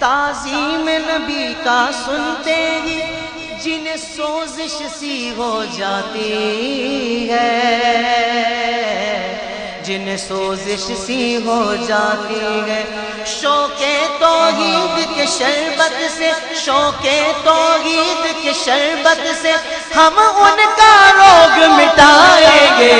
تعظیم نبی کا سنتے ہی جنہیں سوزش سی ہو جاتی ہے، جنہیں سوزش سی ہو جاتی ہے، شوق توحید کے شربت سے، شوق توحید کے شربت سے ہم ان کا روگ مٹائیں گے،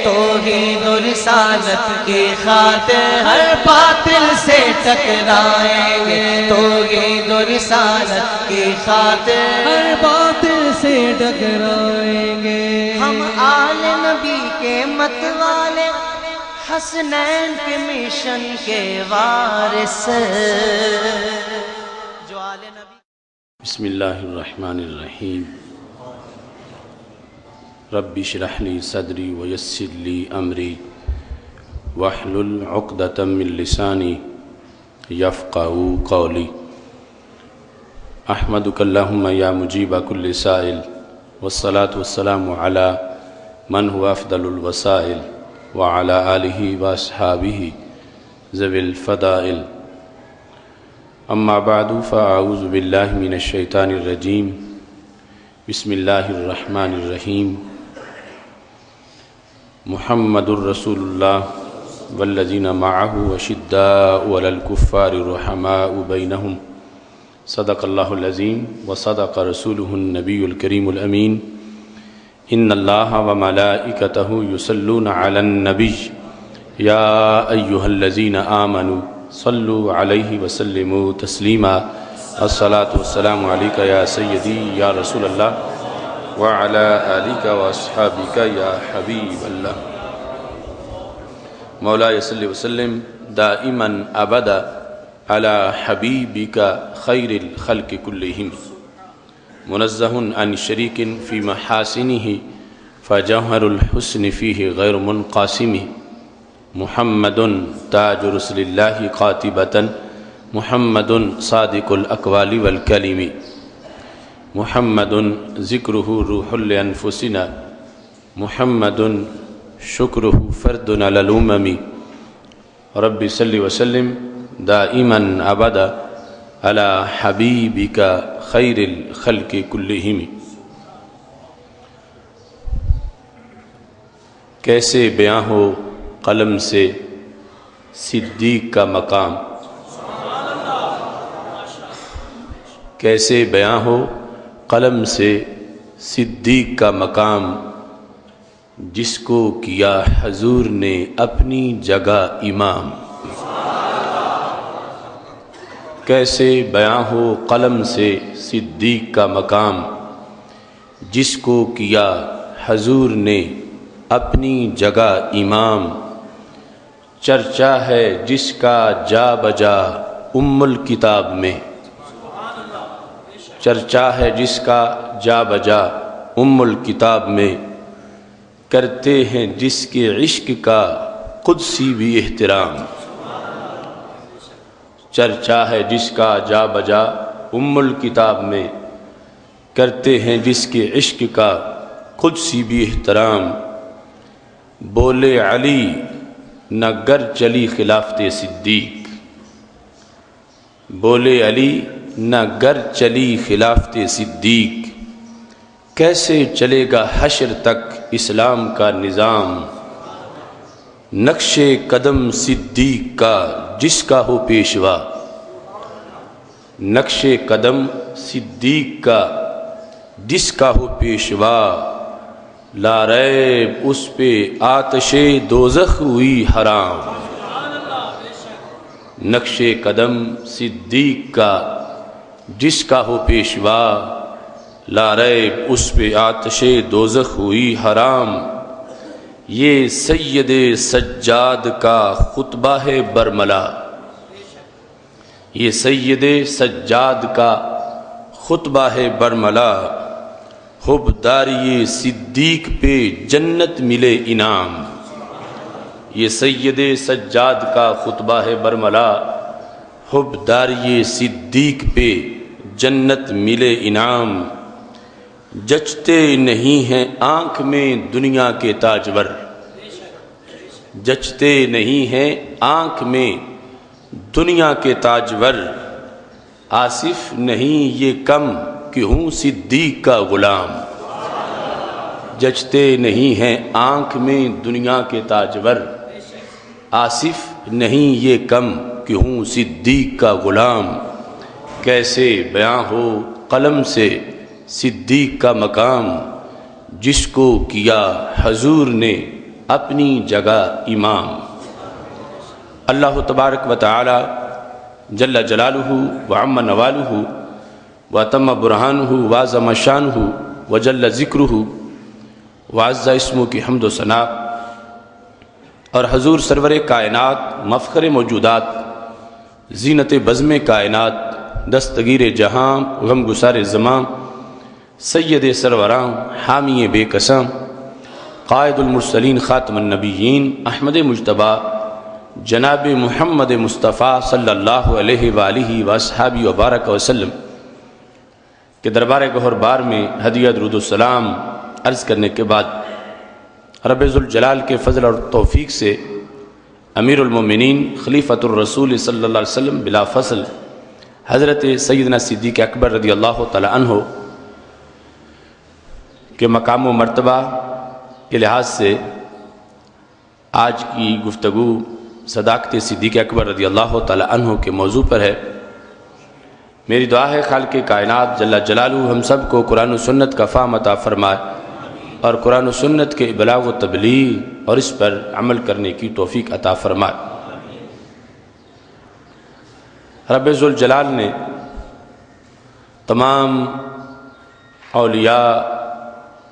توحید و رسالت کی خاطر ہر باطل سے ٹکرائیں گے، توحید و رسالت کی خاطر ہر باطل سے ٹکرائیں گے۔ ہم آل نبی کے متوالے، حسنین کے مشن کے وارث، جو آل نبی۔ بسم اللہ الرحمن الرحیم۔ رب اشرح لی صدری ویسر لی امری واحلل عقدۃ من لسانی یفقہوا قولی۔ احمدک اللہم یا مجیب کل سائل، والصلاة والسلام علی من هو افضل الوسائل وعلى آلہ واصحابہ ذوی الفضائل۔ اما بعد فاعوذ باللہ من الشیطان الرجیم، بسم اللہ الرحمن الرحیم۔ محمد الرسول اللہ والذین معه اشداء علی الکفار رحماء بینہم، صدق اللہ العظیم وصدق رسولہ النبی الکریم الامین۔ ان اللہ وملائکتہ یصلون علی النبی یا ایہا الذین آمنوا صلوا علیہ وسلموا تسلیما۔ الصلاة والسلام علیکہ یا سیدی یا رسول اللہ وعلی آلک واصحابک یا حبیب اللہ۔ مولاي صل وسلم دائما ابدا على حبیبک خیر الخلق کلہم، منزہ عن شریک فی محاسنہ فجوہر الحسن فیہ غیر منقاسم۔ محمد تاج رسل اللہ قاطبۃ، محمد صادق الاقوال والکلم، محمد ذکرہ روح لانفسنا، محمد شکرہ فرد علی الامم۔ رب صل وسلم دائما ابدا علی حبیبک خیر الخلق کلہم۔ کیسے بیاں ہو قلم سے صدیق کا مقام، کیسے بیاں ہو قلم سے صدیق کا مقام، جس کو کیا حضور نے اپنی جگہ امام۔ کیسے بیاں ہو قلم سے صدیق کا مقام، جس کو کیا حضور نے اپنی جگہ امام۔ چرچا ہے جس کا جا بجا ام الکتاب میں، چرچا ہے جس کا جا بجا ام الکتاب میں، کرتے ہیں جس کے عشق کا قدسی بھی احترام۔ چرچا ہے جس کا جا بجا ام الکتاب میں، کرتے ہیں جس کے عشق کا قدسی بھی احترام۔ بولے علی نہ گر چلی خلافت صدیق، بولے علی نہ گر چلی خلافت صدیق، کیسے چلے گا حشر تک اسلام کا نظام۔ نقش قدم صدیق کا جس کا ہو پیشوا، نقش قدم صدیق کا جس کا ہو پیشوا، لا ریب اس پہ آتش دوزخ ہوئی حرام۔ نقش قدم صدیق کا جس کا ہو پیشوا، لا ریب اس پہ آتش دوزخ ہوئی حرام۔ یہ سید سجاد کا خطبہ ہے برملا، یہ سید سجاد کا خطبہ ہے برملا، حبداری صدیق پہ جنت ملے انعام۔ یہ سید سجاد کا خطبہ ہے برملا، حبداری صدیق پہ جنت ملے انعام۔ جچتے نہیں ہیں آنکھ میں دنیا کے تاجور، جچتے نہیں ہیں آنکھ میں دنیا کے تاجور، آصف نہیں یہ کم کہ ہوں صدیق کا غلام۔ جچتے نہیں ہیں آنکھ میں دنیا کے تاجور، آصف نہیں یہ کم کہ ہوں صدیق کا غلام۔ کیسے بیاں ہو قلم سے صدیق کا مقام، جس کو کیا حضور نے اپنی جگہ امام۔ اللہ تبارک و تعالی جل جلالہ وعم نوالہ واتم برہانہ وعظم شانہ وجل ذکرہ وعز اسمہ کی حمد و ثنا، اور حضور سرور کائنات، مفخر موجودات، زینت بزم کائنات، دستگیر جہاں، غم گسار زمان، سید سروراں، حامی بے قسم، قائد المرسلین، خاتم النبیین، احمد مجتبیٰ جناب محمد مصطفیٰ صلی اللہ علیہ وآلہ وصحبہ وبارک وسلم کے دربار گہر بار میں ہدیہ درود السلام عرض کرنے کے بعد رب ذوالجلال کے فضل اور توفیق سے امیر المومنین خلیفۃ الرسول صلی اللہ علیہ وسلم بلا فصل حضرت سیدنا صدیق اکبر رضی اللہ تعالی عنہ کے مقام و مرتبہ کے لحاظ سے آج کی گفتگو صداقت صدیق اکبر رضی اللہ تعالی عنہ کے موضوع پر ہے۔ میری دعا ہے خالق کائنات جل جلالہ ہم سب کو قرآن و سنت کا فہم عطا فرمائے اور قرآن و سنت کے ابلاغ و تبلیغ اور اس پر عمل کرنے کی توفیق عطا فرمائے۔ رب ذوالجلال نے تمام اولیاء،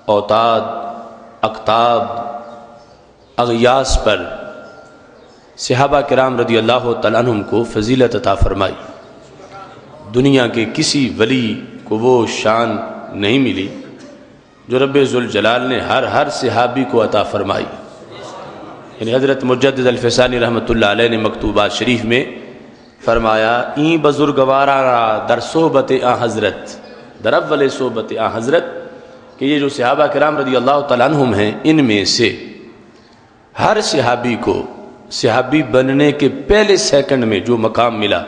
اوتاد، اقطاب، اغیاث پر صحابہ کرام رضی اللہ تعالیٰ عنہم کو فضیلت عطا فرمائی۔ دنیا کے کسی ولی کو وہ شان نہیں ملی جو رب ذوالجلال نے ہر صحابی کو عطا فرمائی۔ یعنی حضرت مجدد الفسانی رحمۃ اللہ علیہ نے مکتوبات شریف میں فرمایا، این بزرگوارا را در صحبت آن حضرت، در اول صحبت آن حضرت، کہ یہ جو صحابہ کرام رضی اللہ تعالیٰ عنہم ہیں ان میں سے ہر صحابی کو صحابی بننے کے پہلے سیکنڈ میں جو مقام ملا،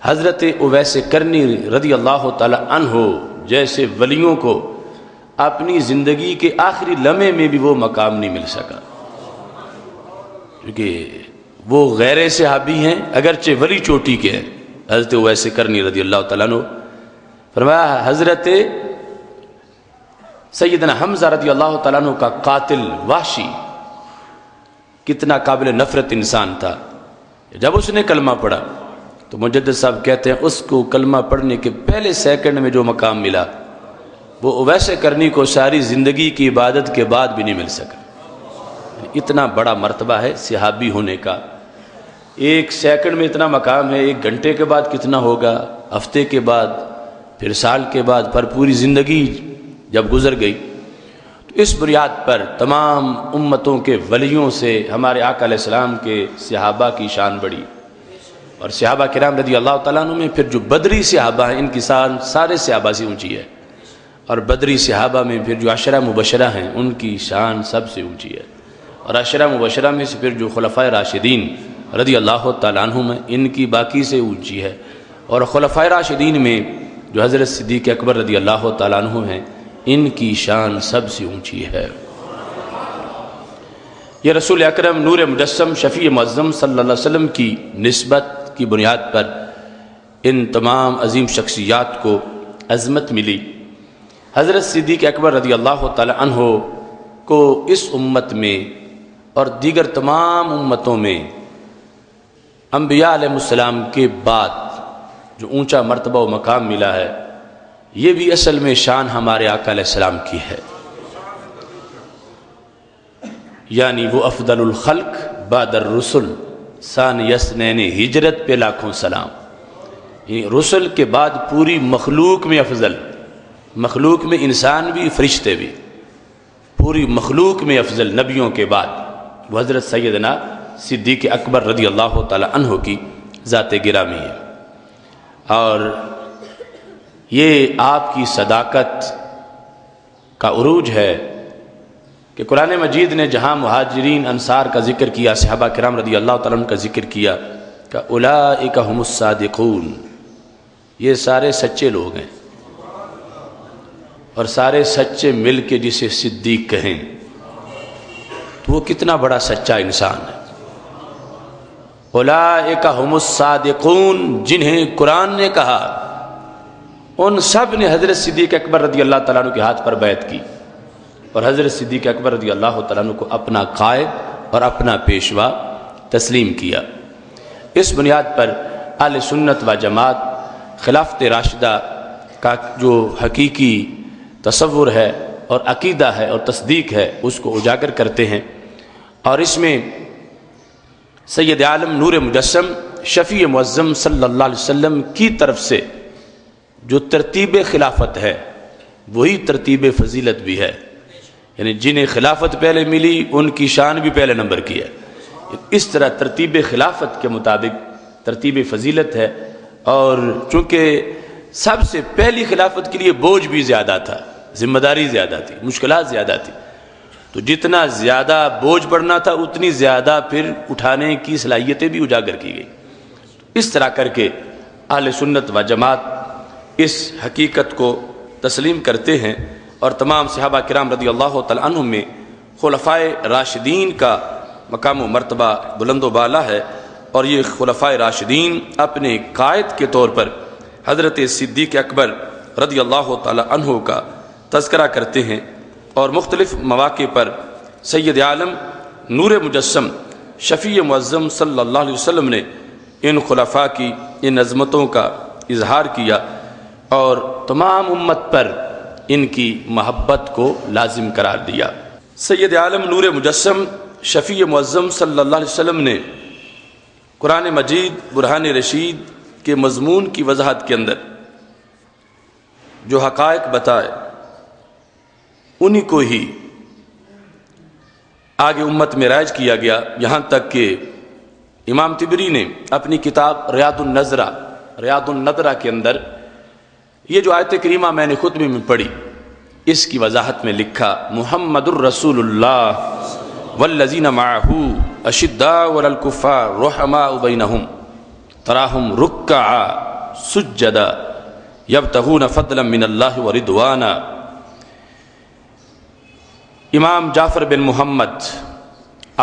حضرت اویس کرنی رضی اللہ تعالی عنہ جیسے ولیوں کو اپنی زندگی کے آخری لمحے میں بھی وہ مقام نہیں مل سکا، کیونکہ وہ غیر صحابی ہیں اگرچہ ولی چوٹی کے ہیں۔ حضرت اویس کرنی رضی اللہ تعالیٰ عنہ فرمایا حضرت سیدنا حمزہ رضی اللہ تعالیٰ عنہ کا قاتل وحشی کتنا قابل نفرت انسان تھا، جب اس نے کلمہ پڑھا تو مجدد صاحب کہتے ہیں اس کو کلمہ پڑھنے کے پہلے سیکنڈ میں جو مقام ملا وہ اویس کرنی کو ساری زندگی کی عبادت کے بعد بھی نہیں مل سکا۔ اتنا بڑا مرتبہ ہے صحابی ہونے کا، ایک سیکنڈ میں اتنا مقام ہے، ایک گھنٹے کے بعد کتنا ہوگا، ہفتے کے بعد، پھر سال کے بعد، پر پوری زندگی جب گزر گئی تو اس بنیاد پر تمام امتوں کے ولیوں سے ہمارے آقا علیہ السلام کے صحابہ کی شان بڑھی، اور صحابہ کرام رضی اللہ تعالیٰ عنہ میں پھر جو بدری صحابہ ہیں ان کی شان سارے صحابہ سے اونچی ہے، اور بدری صحابہ میں پھر جو عشرہ مبشرہ ہیں ان کی شان سب سے اونچی ہے، اور عشرہ مبشرہ میں سے پھر جو خلفائے راشدین رضی اللہ تعالیٰ عنہ ہیں ان کی باقی سے اونچی ہے، اور خلفائے راشدین میں جو حضرت صدیق اکبر رضی اللہ تعالیٰ عنہ ہیں ان کی شان سب سے اونچی ہے۔ یہ رسول اکرم نور مجسم شفیع معظم صلی اللہ علیہ وسلم کی نسبت کی بنیاد پر ان تمام عظیم شخصیات کو عظمت ملی۔ حضرت صدیق اکبر رضی اللہ تعالی عنہ کو اس امت میں اور دیگر تمام امتوں میں انبیاء علیہ السلام کے بعد جو اونچا مرتبہ و مقام ملا ہے، یہ بھی اصل میں شان ہمارے آقا علیہ السلام کی ہے، یعنی وہ افضل الخلق بعد الرسل ثانی اثنین ہجرت پہ لاکھوں سلام، یعنی رسل کے بعد پوری مخلوق میں افضل، مخلوق میں انسان بھی فرشتے بھی، پوری مخلوق میں افضل نبیوں کے بعد وہ حضرت سیدنا صدیق اکبر رضی اللہ تعالی عنہ کی ذات گرامی ہے۔ اور یہ آپ کی صداقت کا عروج ہے کہ قرآن مجید نے جہاں مہاجرین انصار کا ذکر کیا، صحابہ کرام رضی اللہ تعالیٰ عنہ کا ذکر کیا، کہ اولئک هم الصادقون، یہ سارے سچے لوگ ہیں، اور سارے سچے مل کے جسے صدیق کہیں تو وہ کتنا بڑا سچا انسان ہے۔ اولئک هم الصادقون، جنہیں قرآن نے کہا ان سب نے حضرت صدیق اکبر رضی اللہ تعالیٰ عنہ کے ہاتھ پر بیعت کی، اور حضرت صدیق اکبر رضی اللہ تعالیٰ عنہ کو اپنا قائد اور اپنا پیشوا تسلیم کیا۔ اس بنیاد پر اہل سنت و جماعت خلافت راشدہ کا جو حقیقی تصور ہے اور عقیدہ ہے اور تصدیق ہے اس کو اجاگر کرتے ہیں، اور اس میں سید عالم نور مجسم شفیع معظم صلی اللہ علیہ وسلم کی طرف سے جو ترتیب خلافت ہے وہی ترتیب فضیلت بھی ہے، یعنی جنہیں خلافت پہلے ملی ان کی شان بھی پہلے نمبر کی ہے۔ اس طرح ترتیب خلافت کے مطابق ترتیب فضیلت ہے، اور چونکہ سب سے پہلی خلافت کے لیے بوجھ بھی زیادہ تھا، ذمہ داری زیادہ تھی، مشکلات زیادہ تھی، تو جتنا زیادہ بوجھ پڑنا تھا اتنی زیادہ پھر اٹھانے کی صلاحیتیں بھی اجاگر کی گئی۔ اس طرح کر کے اہل سنت و جماعت اس حقیقت کو تسلیم کرتے ہیں، اور تمام صحابہ کرام رضی اللہ تعالیٰ عنہم میں خلفائے راشدین کا مقام و مرتبہ بلند و بالا ہے، اور یہ خلفائے راشدین اپنے قائد کے طور پر حضرت صدیق اکبر رضی اللہ تعالیٰ عنہ کا تذکرہ کرتے ہیں، اور مختلف مواقع پر سید عالم نور مجسم شفیع معظم صلی اللہ علیہ وسلم نے ان خلفاء کی ان عظمتوں کا اظہار کیا، اور تمام امت پر ان کی محبت کو لازم قرار دیا۔ سید عالم نور مجسم شفیع معظم صلی اللہ علیہ وسلم نے قرآن مجید برہان رشید کے مضمون کی وضاحت کے اندر جو حقائق بتائے انہی کو ہی آگے امت میں رائج کیا گیا، یہاں تک کہ امام طبری نے اپنی کتاب ریاض النظرہ کے اندر یہ جو آیت کریمہ میں نے خطبے میں پڑھی اس کی وضاحت میں لکھا، محمد الرسول اللہ والذین معہ اشداء علی الکفار رحماء بینہم تراہم رکعا سجدا یبتغون فضلا من اللہ ورضوانا۔ امام جعفر بن محمد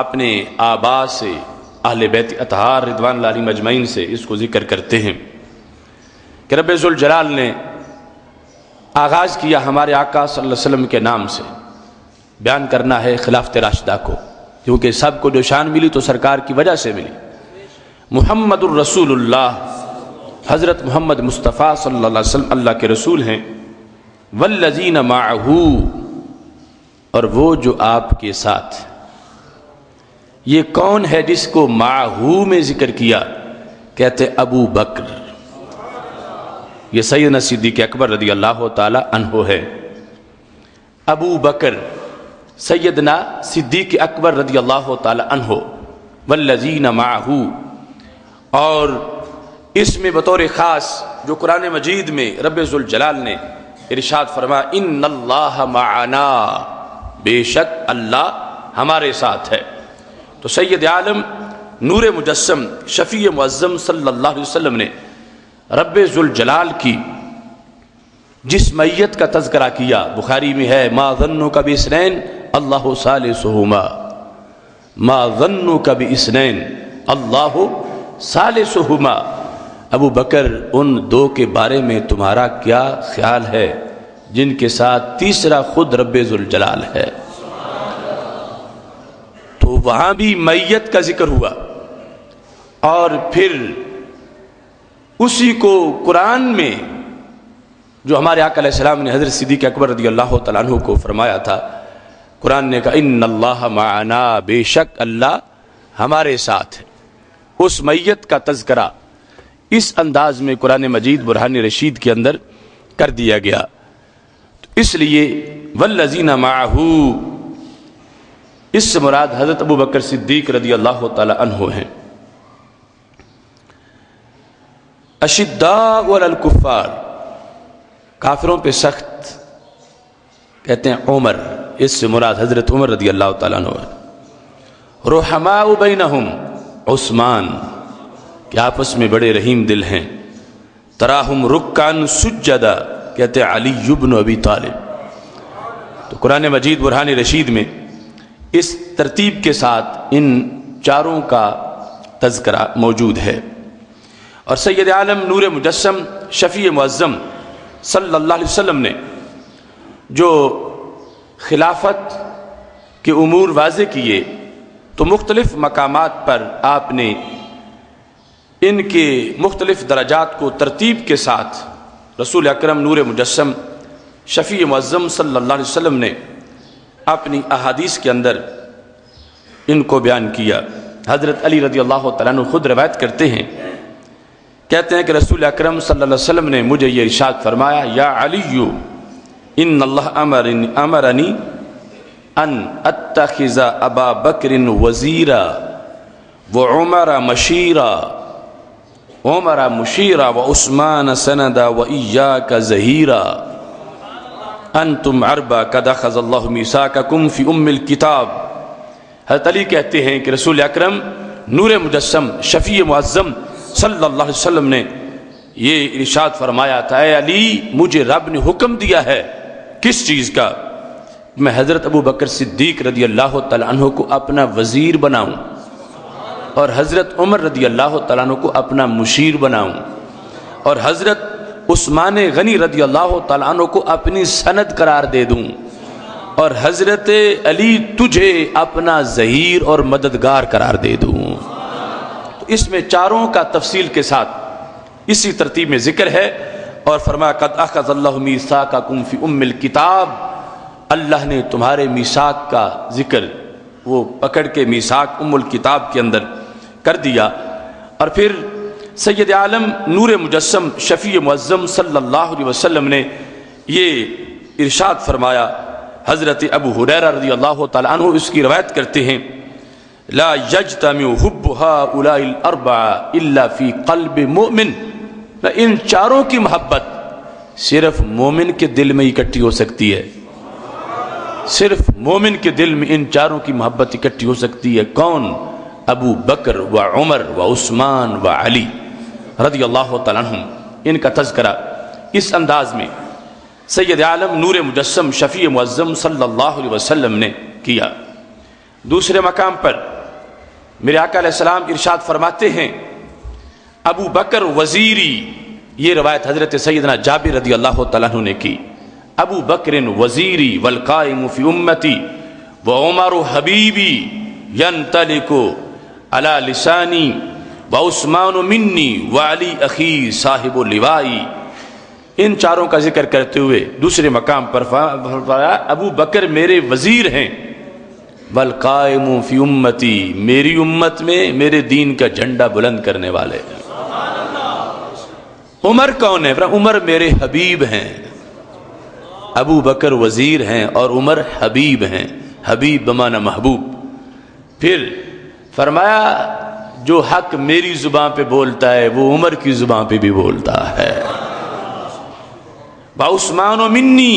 اپنے آبا سے اہل بیت اطہار رضوان اللہ علیہم اجمعین سے اس کو ذکر کرتے ہیں کہ رب ذوالجلال نے آغاز کیا ہمارے آقا صلی اللہ علیہ وسلم کے نام سے، بیان کرنا ہے خلافت راشدہ کو، کیونکہ سب کو جو شان ملی تو سرکار کی وجہ سے ملی۔ محمد الرسول اللہ، حضرت محمد مصطفیٰ صلی اللہ علیہ وسلم اللہ کے رسول ہیں، والذین معہ، اور وہ جو آپ کے ساتھ۔ یہ کون ہے جس کو معہ میں ذکر کیا؟ کہتے ابو بکر، یہ سیدنا صدیق اکبر رضی اللہ تعالی عنہ ہے۔ ابو بکر سیدنا صدیق اکبر رضی اللہ تعالی عنہ، والذین معہ، اور اس میں بطور خاص جو قرآن مجید میں رب ذوالجلال نے ارشاد فرما ان اللہ معنا، بے شک اللہ ہمارے ساتھ ہے، تو سید عالم نور مجسم شفیع معظم صلی اللہ علیہ وسلم نے رب ذوالجلال کی جس میت کا تذکرہ کیا، بخاری میں ہے ما ظنک باثنین اللہ ثالثہما، ما ظنک باثنین اللہ ثالثہما، ابو بکر ان دو کے بارے میں تمہارا کیا خیال ہے جن کے ساتھ تیسرا خود رب ذوالجلال ہے؟ تو وہاں بھی میت کا ذکر ہوا، اور پھر اسی کو قرآن میں جو ہمارے آقا علیہ السلام نے حضرت صدیق اکبر رضی اللہ تعالیٰ عنہ کو فرمایا تھا، قرآن نے کہا ان اللہ معنا، بے شک اللہ ہمارے ساتھ ہے، اس میت کا تذکرہ اس انداز میں قرآن مجید برہان رشید کے اندر کر دیا گیا۔ اس لیے والذین معہ، اس سے مراد حضرت ابو بکر صدیق رضی اللہ تعالی عنہ ہیں۔ اشداء علی الکفار، کافروں پہ سخت، کہتے ہیں عمر، اس سے مراد حضرت عمر رضی اللہ تعالیٰ عنہ ہے۔ رحماء بینہم، عثمان، کہ آپس میں بڑے رحیم دل ہیں. تراہم رکعن سجدا کہتے علی بن ابی طالب. تو قرآن مجید برہان رشید میں اس ترتیب کے ساتھ ان چاروں کا تذکرہ موجود ہے. اور سید عالم نور مجسم شفیع معظم صلی اللہ علیہ وسلم نے جو خلافت کے امور واضح کیے تو مختلف مقامات پر آپ نے ان کے مختلف درجات کو ترتیب کے ساتھ رسول اکرم نور مجسم شفیع معظم صلی اللہ علیہ وسلم نے اپنی احادیث کے اندر ان کو بیان کیا. حضرت علی رضی اللہ تعالیٰ عنہ خود روایت کرتے ہیں، کہتے ہیں کہ رسول اکرم صلی اللہ علیہ وسلم نے مجھے یہ ارشاد فرمایا، یا علی ان اللہ امرنی ان اتخذ ابا بکر وزیرا وعمر مشیرا عمر مشیرا وعثمان سندا وإیاک زہیرا انتم اربع قد اخذ اللہ میثاقکم فی ام الکتاب. حضرت علی کہتے ہیں کہ رسول اکرم نور مجسم شفیع معظم صلی اللہ علیہ وسلم نے یہ ارشاد فرمایا تھا، اے علی مجھے رب نے حکم دیا ہے کس چیز کا؟ میں حضرت ابو بکر صدیق رضی اللہ تعالیٰ عنہ کو اپنا وزیر بناؤں اور حضرت عمر رضی اللہ تعالیٰ عنہ کو اپنا مشیر بناؤں اور حضرت عثمان غنی رضی اللہ تعالیٰ عنہ کو اپنی سند قرار دے دوں اور حضرت علی تجھے اپنا ظہیر اور مددگار قرار دے دوں. تو اس میں چاروں کا تفصیل کے ساتھ اسی ترتیب میں ذکر ہے. اور فرمایا قد اخذ اللہ میثاقکم فی ام الکتاب، اللہ نے تمہارے میثاق کا ذکر وہ پکڑ کے میثاق ام الکتاب کے اندر کر دیا. اور پھر سید عالم نور مجسم شفیع معظم صلی اللہ علیہ وسلم نے یہ ارشاد فرمایا. حضرت ابو ہریرہ رضی اللہ تعالیٰ عنہ اس کی روایت کرتے ہیں، لا یجتمع حب هؤلاء الاربعہ الا فی قلب مؤمن. ان چاروں کی محبت صرف مومن کے دل میں اکٹھی ہو سکتی ہے، صرف مومن کے دل میں ان چاروں کی محبت اکٹھی ہو سکتی ہے. کون؟ ابو بکر و عمر و عثمان و علی رضی اللہ تعالیٰ عنہم. ان کا تذکرہ اس انداز میں سید عالم نور مجسم شفیع معظم صلی اللہ علیہ وسلم نے کیا. دوسرے مقام پر میرے آقا علیہ السلام ارشاد فرماتے ہیں، ابو بکر وزیری. یہ روایت حضرت سیدنا جابر رضی اللہ تعالیٰ عنہ نے کی. ابو بکر وزیری والقائم فی امتی وعمر حبیبی ینطلق علی لسانی وعثمان منی وعلی اخی صاحب اللوائی. ان چاروں کا ذکر کرتے ہوئے دوسرے مقام پر فرمایا ابو بکر میرے وزیر ہیں، والقائم فی امتی میری امت میں میرے دین کا جھنڈا بلند کرنے والے. عمر کون ہے؟ عمر میرے حبیب ہیں. ابو بکر وزیر ہیں اور عمر حبیب ہیں. حبیب بمعنی محبوب. پھر فرمایا جو حق میری زبان پہ بولتا ہے وہ عمر کی زبان پہ بھی بولتا ہے. عثمان و منی،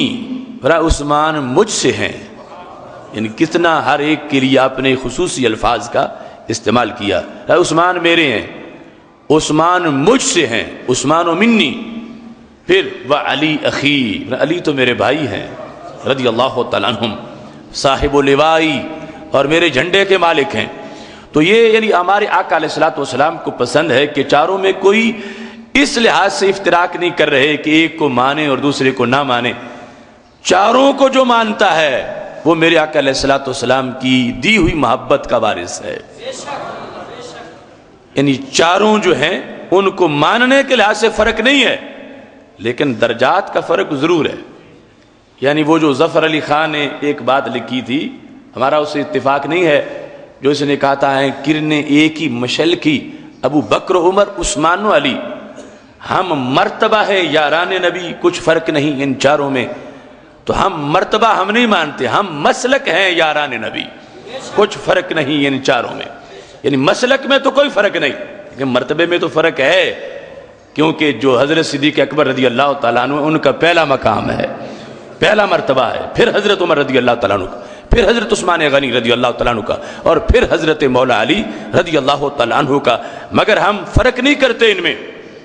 عثمان مجھ سے ہیں. یعنی کتنا ہر ایک کے لیے اپنے خصوصی الفاظ کا استعمال کیا. عثمان میرے ہیں، عثمان مجھ سے ہیں، عثمان و منی. پھر وعلی اخی، علی تو میرے بھائی ہیں رضی اللہ تعالیٰ عنہم، صاحب لوائی اور میرے جھنڈے کے مالک ہیں. تو یہ یعنی ہمارے آقا علیہ الصلوۃ والسلام کو پسند ہے کہ چاروں میں کوئی اس لحاظ سے افتراق نہیں کر رہے کہ ایک کو مانے اور دوسرے کو نہ مانے. چاروں کو جو مانتا ہے وہ میرے آقا علیہ الصلوۃ والسلام کی دی ہوئی محبت کا وارث ہے. یعنی چاروں جو ہیں ان کو ماننے کے لحاظ سے فرق نہیں ہے لیکن درجات کا فرق ضرور ہے. یعنی وہ جو ظفر علی خان نے ایک بات لکھی تھی، ہمارا اس سے اتفاق نہیں ہے، جو اس نے کہا تھا کرنے ایک ہی مشل کی ابو بکر عمر عثمان و علی، ہم مرتبہ ہے یاران نبی کچھ فرق نہیں ان چاروں میں. تو ہم مرتبہ ہم نہیں مانتے، ہم مسلک ہیں یاران نبی، کچھ فرق نہیں ان چاروں میں. یعنی مسلک میں تو کوئی فرق نہیں لیکن مرتبے میں تو فرق ہے، کیونکہ جو حضرت صدیق اکبر رضی اللہ تعالیٰ عنہ ان کا پہلا مقام ہے، پہلا مرتبہ ہے، پھر حضرت عمر رضی اللہ تعالیٰ عنہ، پھر حضرت عثمان غنی رضی اللہ تعالیٰ عنہ کا، اور پھر حضرت مولا علی رضی اللہ تعالیٰ عنہ کا، مگر ہم فرق نہیں کرتے ان میں،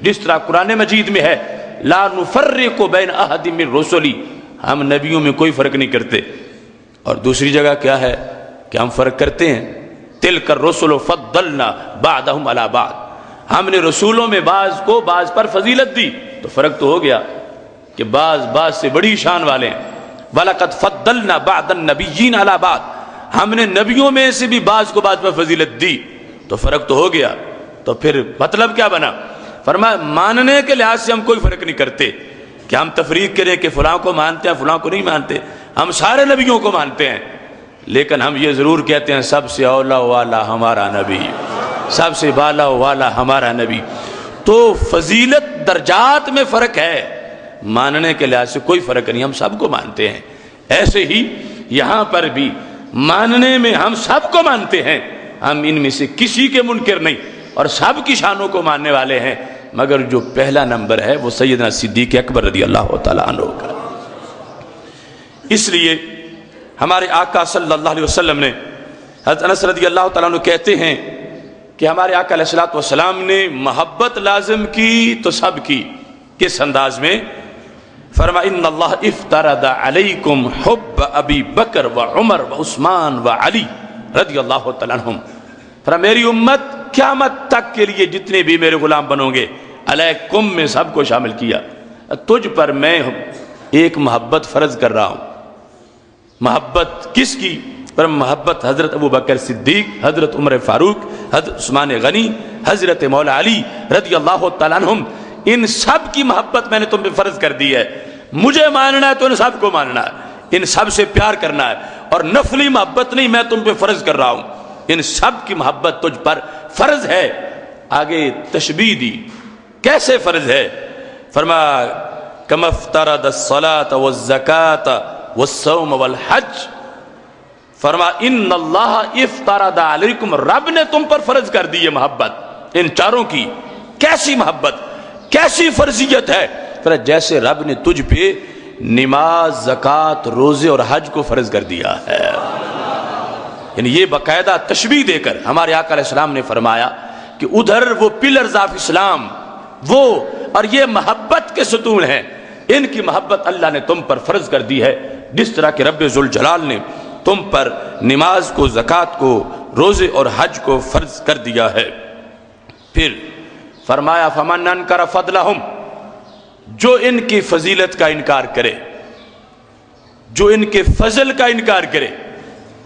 جس طرح قرآن مجید میں ہے لا نفرق بین احد من رسلی، ہم نبیوں میں کوئی فرق نہیں کرتے، اور دوسری جگہ کیا ہے کہ ہم فرق کرتے ہیں تلک الرسل فضلنا بعضهم علی بعض، ہم نے رسولوں میں بعض کو بعض پر فضیلت دی، تو فرق تو ہو گیا کہ بعض سے بڑی شان والے ہیں، وَلَقَدْ فَضَّلْنَا بَعْضَ النَّبِيِّينَ عَلَى بَعْضٍ، ہم نے نبیوں میں سے بھی بعض کو بعض پر فضیلت دی، تو فرق تو ہو گیا، تو پھر مطلب کیا بنا؟ فرمایا ماننے کے لحاظ سے ہم کوئی فرق نہیں کرتے کہ ہم تفریق کریں کہ فلاں کو مانتے ہیں فلاں کو نہیں مانتے، ہم سارے نبیوں کو مانتے ہیں، لیکن ہم یہ ضرور کہتے ہیں سب سے اولا والا ہمارا نبی، سب سے بالا والا ہمارا نبی۔ تو فضیلت درجات میں فرق ہے، ماننے کے لحاظ سے کوئی فرق نہیں، ہم سب کو مانتے ہیں۔ ایسے ہی یہاں پر بھی ماننے میں ہم سب کو مانتے ہیں، ہم ان میں سے کسی کے منکر نہیں، اور سب کی شانوں کو ماننے والے ہیں، مگر جو پہلا نمبر ہے وہ سیدنا صدیق اکبر رضی اللہ تعالیٰ عنہ کا۔ اس لیے ہمارے آقا صلی اللہ علیہ وسلم نے، حضرت انس رضی اللہ تعالیٰ عنہ کہتے ہیں کہ ہمارے آقا علیہ الصلوۃ والسلام نے محبت لازم کی تو سب کی، کس انداز میں؟ فرما ان اللہ افترض علیکم حب ابی بکر و عمر و عثمان و علی رضی اللہ تعالیٰ عنہم، فرما میری امت قیامت تک کے لیے جتنے بھی میرے غلام بنو گے، علیکم میں سب کو شامل کیا، تجھ پر میں ایک محبت فرض کر رہا ہوں۔ محبت کس کی؟ پر محبت حضرت ابو بکر صدیق، حضرت عمر فاروق، حضرت عثمان غنی، حضرت مولا علی رضی اللہ تعالیٰ عنہم، ان سب کی محبت میں نے تم پہ فرض کر دی ہے، مجھے ماننا ہے تو ان سب کو ماننا ہے، ان سب سے پیار کرنا ہے، اور نفلی محبت نہیں میں تم پہ فرض کر رہا ہوں، ان سب کی محبت تجھ پر فرض ہے۔ آگے تشبیہ دی، کیسے فرض ہے؟ فرما کما افترض الصلاۃ والزکاۃ والصوم والحج، فرما ان اللہ افترض علیکم، رب نے تم پر فرض کر دی ہے محبت ان چاروں کی۔ کیسی محبت، کیسی فرضیت ہے؟ فرما جیسے رب نے تجھ پہ نماز، زکوٰۃ، روزے اور حج کو فرض کر دیا ہے، یعنی یہ باقاعدہ تشبیہ دے کر ہمارے آقا علیہ السلام نے فرمایا کہ ادھر وہ پلرز آف اسلام وہ، اور یہ محبت کے ستون ہیں، ان کی محبت اللہ نے تم پر فرض کر دی ہے، جس طرح کہ رب ذوالجلال نے تم پر نماز کو، زکوٰۃ کو، روزے اور حج کو فرض کر دیا ہے۔ پھر فرمایا فمن انکر فضلہم، جو ان کی فضیلت کا انکار کرے، جو ان کے فضل کا انکار کرے،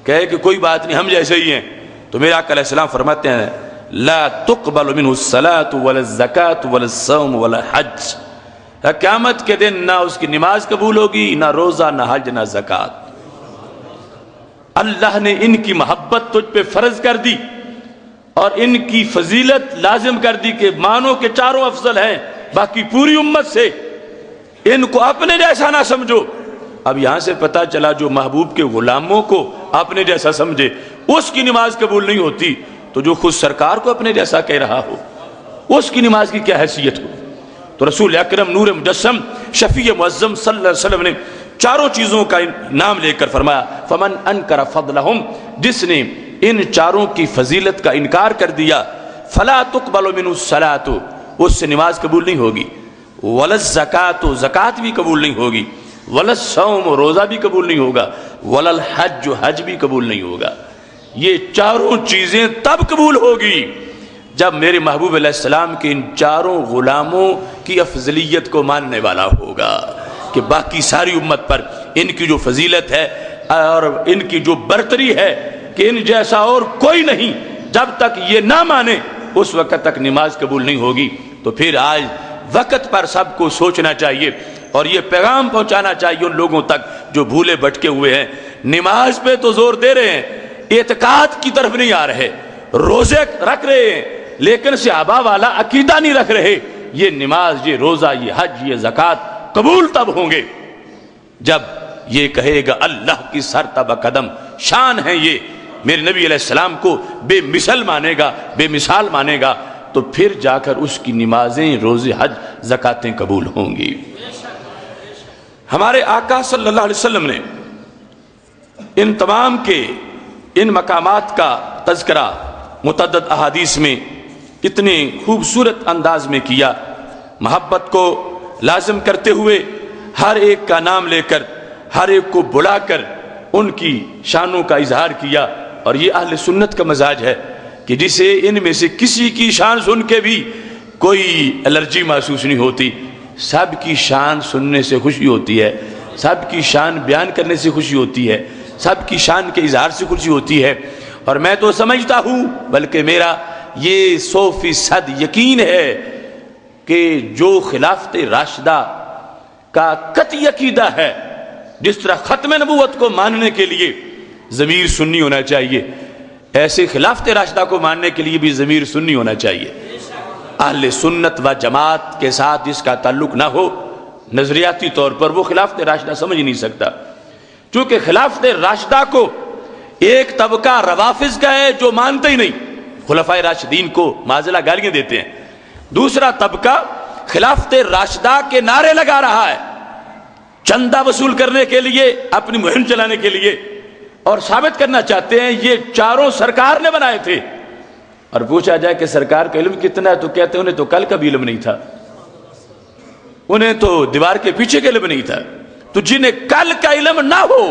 کہے کہ کوئی بات نہیں ہم جیسے ہی ہیں، تو میرے آقا علیہ السلام فرماتے ہیں لا تقبل منہ الصلاۃ ولا الزکاۃ ولا الصوم ولا الحج، قیامت کے دن نہ اس کی نماز قبول ہوگی، نہ روزہ، نہ حج، نہ زکوٰۃ۔ اللہ نے ان کی محبت تجھ پہ فرض کر دی اور ان کی فضیلت لازم کر دی کہ مانو کہ چاروں افضل ہیں باقی پوری امت سے، ان کو اپنے جیسا نہ سمجھو۔ اب یہاں سے پتہ چلا جو محبوب کے غلاموں کو اپنے جیسا سمجھے اس کی نماز قبول نہیں ہوتی، تو جو خود سرکار کو اپنے جیسا کہہ رہا ہو اس کی نماز کی کیا حیثیت ہو؟ تو رسول اکرم نور مجسم شفیع معظم صلی اللہ علیہ وسلم نے چاروں چیزوں کا نام لے کر فرمایا فمن انکر فضلہم، جس نے ان چاروں کی فضیلت کا انکار کر دیا، فلا تقبل منہ الصلاۃ، اس سے نماز قبول نہیں ہوگی، ولا الزکاۃ، زکوٰۃ بھی قبول نہیں ہوگی، ولا الصوم، روزہ بھی قبول نہیں ہوگا، ولا الحج، حج بھی قبول نہیں ہوگا۔ یہ چاروں چیزیں تب قبول ہوگی جب میرے محبوب علیہ السلام کے ان چاروں غلاموں کی افضلیت کو ماننے والا ہوگا کہ باقی ساری امت پر ان کی جو فضیلت ہے اور ان کی جو برتری ہے کہ ان جیسا اور کوئی نہیں، جب تک یہ نہ مانے اس وقت تک نماز قبول نہیں ہوگی۔ تو پھر آج وقت پر سب کو سوچنا چاہیے اور یہ پیغام پہنچانا چاہیے ان لوگوں تک جو بھولے بھٹکے ہوئے ہیں، نماز پہ تو زور دے رہے ہیں، اعتقاد کی طرف نہیں آ رہے، روزے رکھ رہے ہیں لیکن صحابہ والا عقیدہ نہیں رکھ رہے۔ یہ نماز، یہ روزہ، یہ حج، یہ زکوٰۃ قبول تب ہوں گے جب یہ کہے گا اللہ کی سر تبہ قدم شان ہے، یہ میرے نبی علیہ السلام کو بے مثل مانے گا، بے مثال مانے گا، تو پھر جا کر اس کی نمازیں، روزے، حج، زکاتیں قبول ہوں گی۔ ہمارے آقا صلی اللہ علیہ وسلم نے ان تمام کے ان مقامات کا تذکرہ متعدد احادیث میں اتنے خوبصورت انداز میں کیا، محبت کو لازم کرتے ہوئے ہر ایک کا نام لے کر، ہر ایک کو بلا کر ان کی شانوں کا اظہار کیا۔ اور یہ اہل سنت کا مزاج ہے کہ جسے ان میں سے کسی کی شان سن کے بھی کوئی الرجی محسوس نہیں ہوتی، سب کی شان سننے سے خوشی ہوتی ہے، سب کی شان بیان کرنے سے خوشی ہوتی ہے، سب کی شان کے اظہار سے خوشی ہوتی ہے۔ اور میں تو سمجھتا ہوں، بلکہ میرا یہ 100% یقین ہے کہ جو خلافت راشدہ کا قطعی عقیدہ ہے، جس طرح ختم نبوت کو ماننے کے لیے ضمیر سنی ہونا چاہیے، ایسے خلافت راشدہ کو ماننے کے لیے بھی ضمیر سنی ہونا چاہیے۔ اہل سنت و جماعت کے ساتھ جس کا تعلق نہ ہو، نظریاتی طور پر وہ خلافت راشدہ سمجھ نہیں سکتا، چونکہ خلافت راشدہ کو ایک طبقہ روافض کا ہے جو مانتے ہی نہیں، خلفائے راشدین کو معزلہ گالیاں دیتے ہیں۔ دوسرا طبقہ خلافت راشدہ کے نعرے لگا رہا ہے، چندہ وصول کرنے کے لیے، اپنی مہم چلانے کے لیے، اور ثابت کرنا چاہتے ہیں یہ چاروں سرکار نے بنائے تھے۔ اور پوچھا جائے کہ سرکار کا علم کتنا ہے تو کہتے ہیں انہیں تو کل کا بھی علم نہیں تھا، انہیں تو دیوار کے پیچھے کا علم نہیں تھا۔ تو جنہیں کل کا علم نہ ہو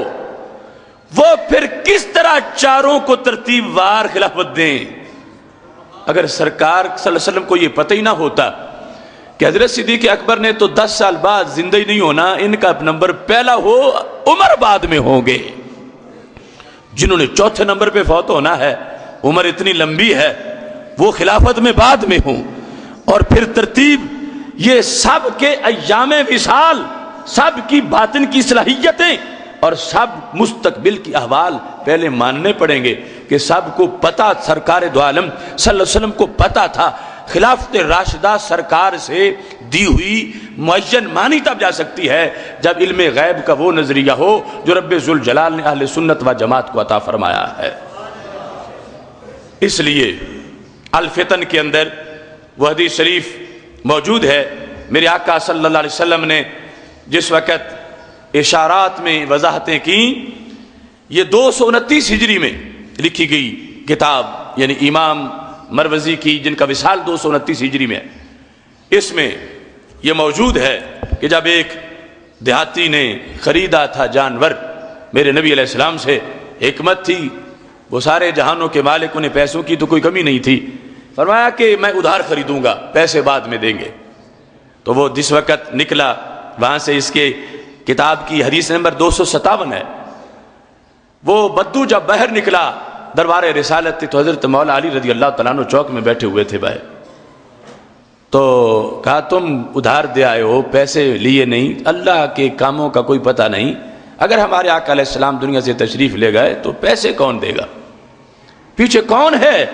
وہ پھر کس طرح چاروں کو ترتیب وار خلافت دیں؟ اگر سرکار صلی اللہ علیہ وسلم کو یہ پتہ ہی نہ ہوتا کہ حضرت صدیق اکبر نے تو 10 سال بعد زندہ ہی نہیں ہونا، ان کا نمبر پہلا ہو، عمر بعد میں ہوں گے، جنہوں نے چوتھے نمبر پہ فوت ہونا ہے، عمر اتنی لمبی ہے، وہ خلافت میں بعد میں ہوں۔ اور پھر ترتیب یہ سب کے ایام وصال، سب کی باطن کی صلاحیتیں اور سب مستقبل کی احوال پہلے ماننے پڑیں گے کہ سب کو پتہ، سرکار دو عالم صلی اللہ علیہ وسلم کو پتہ تھا خلافت راشدہ سرکار سے دی ہوئی معین مانی تب جا سکتی ہے جب علم غیب کا وہ نظریہ ہو جو رب ذوالجلال نے اہل سنت و جماعت کو عطا فرمایا ہے۔ اس لیے الفتن کے اندر وہ حدیث شریف موجود ہے، میرے آقا صلی اللہ علیہ وسلم نے جس وقت اشارات میں وضاحتیں کی، یہ 229 ہجری میں لکھی گئی کتاب، یعنی امام مروزی کی، جن کا وصال 229 ہجری میں ہے، اس میں یہ موجود ہے کہ جب ایک دیہاتی نے خریدا تھا جانور میرے نبی علیہ السلام سے، حکمت تھی، وہ سارے جہانوں کے مالک، انہیں پیسوں کی تو کوئی کمی نہیں تھی، فرمایا کہ میں ادھار خریدوں گا، پیسے بعد میں دیں گے۔ تو وہ جس وقت نکلا وہاں سے، اس کے کتاب کی حدیث نمبر 257 ہے، وہ بدو جب باہر نکلا دربار رسالت تو حضرت مولا علی رضی اللہ تعالیٰ عنہ چوک میں بیٹھے ہوئے تھے باہر، تو کہا تم ادھار دے آئے ہو، پیسے لیے نہیں، اللہ کے کاموں کا کوئی پتہ نہیں، اگر ہمارے آقا علیہ السلام دنیا سے تشریف لے گئے تو پیسے کون دے گا؟ پیچھے کون ہے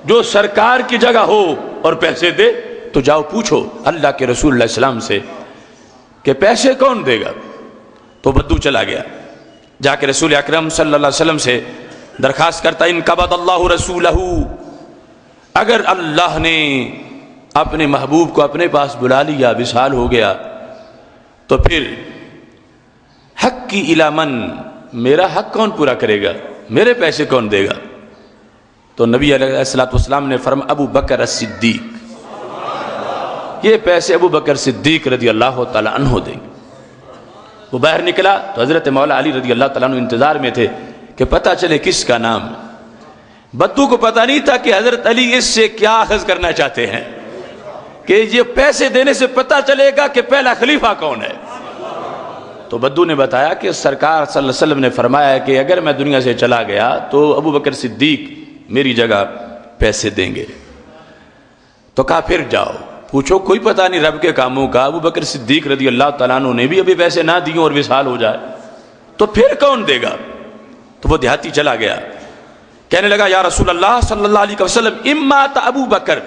جو سرکار کی جگہ ہو اور پیسے دے؟ تو جاؤ پوچھو اللہ کے رسول علیہ السلام سے کہ پیسے کون دے گا۔ تو بدو چلا گیا، جا کے رسول اکرم صلی اللہ علیہ وسلم سے درخواست کرتا، ان قبض اللہ رسولہ، اگر اللہ نے اپنے محبوب کو اپنے پاس بلا لیا، وصال ہو گیا، تو پھر حق کی الامن، میرا حق کون پورا کرے گا؟ میرے پیسے کون دے گا؟ تو نبی علیہ الصلوۃ والسلام نے فرمایا ابو بکر الصدیق، یہ پیسے ابو بکر صدیق رضی اللہ تعالیٰ عنہ دیں گے۔ وہ باہر نکلا تو حضرت مولا علی رضی اللہ تعالیٰ عنہ انتظار میں تھے کہ پتہ چلے کس کا نام ہے۔ بدو کو پتہ نہیں تھا کہ حضرت علی اس سے کیا اخذ کرنا چاہتے ہیں، کہ یہ پیسے دینے سے پتہ چلے گا کہ پہلا خلیفہ کون ہے۔ تو بدو نے بتایا کہ سرکار صلی اللہ علیہ وسلم نے فرمایا کہ اگر میں دنیا سے چلا گیا تو ابو بکر صدیق میری جگہ پیسے دیں گے۔ تو کہا پھر جاؤ پوچھو، کوئی پتہ نہیں رب کے کاموں کا، ابو بکر صدیق رضی اللہ تعالیٰ عنہ نے بھی ابھی پیسے نہ دیوں اور وصال ہو جائے تو پھر کون دے گا؟ تو وہ دیہاتی چلا گیا، کہنے لگا یا رسول اللہ صلی اللہ علیہ وسلم اما ابو بکر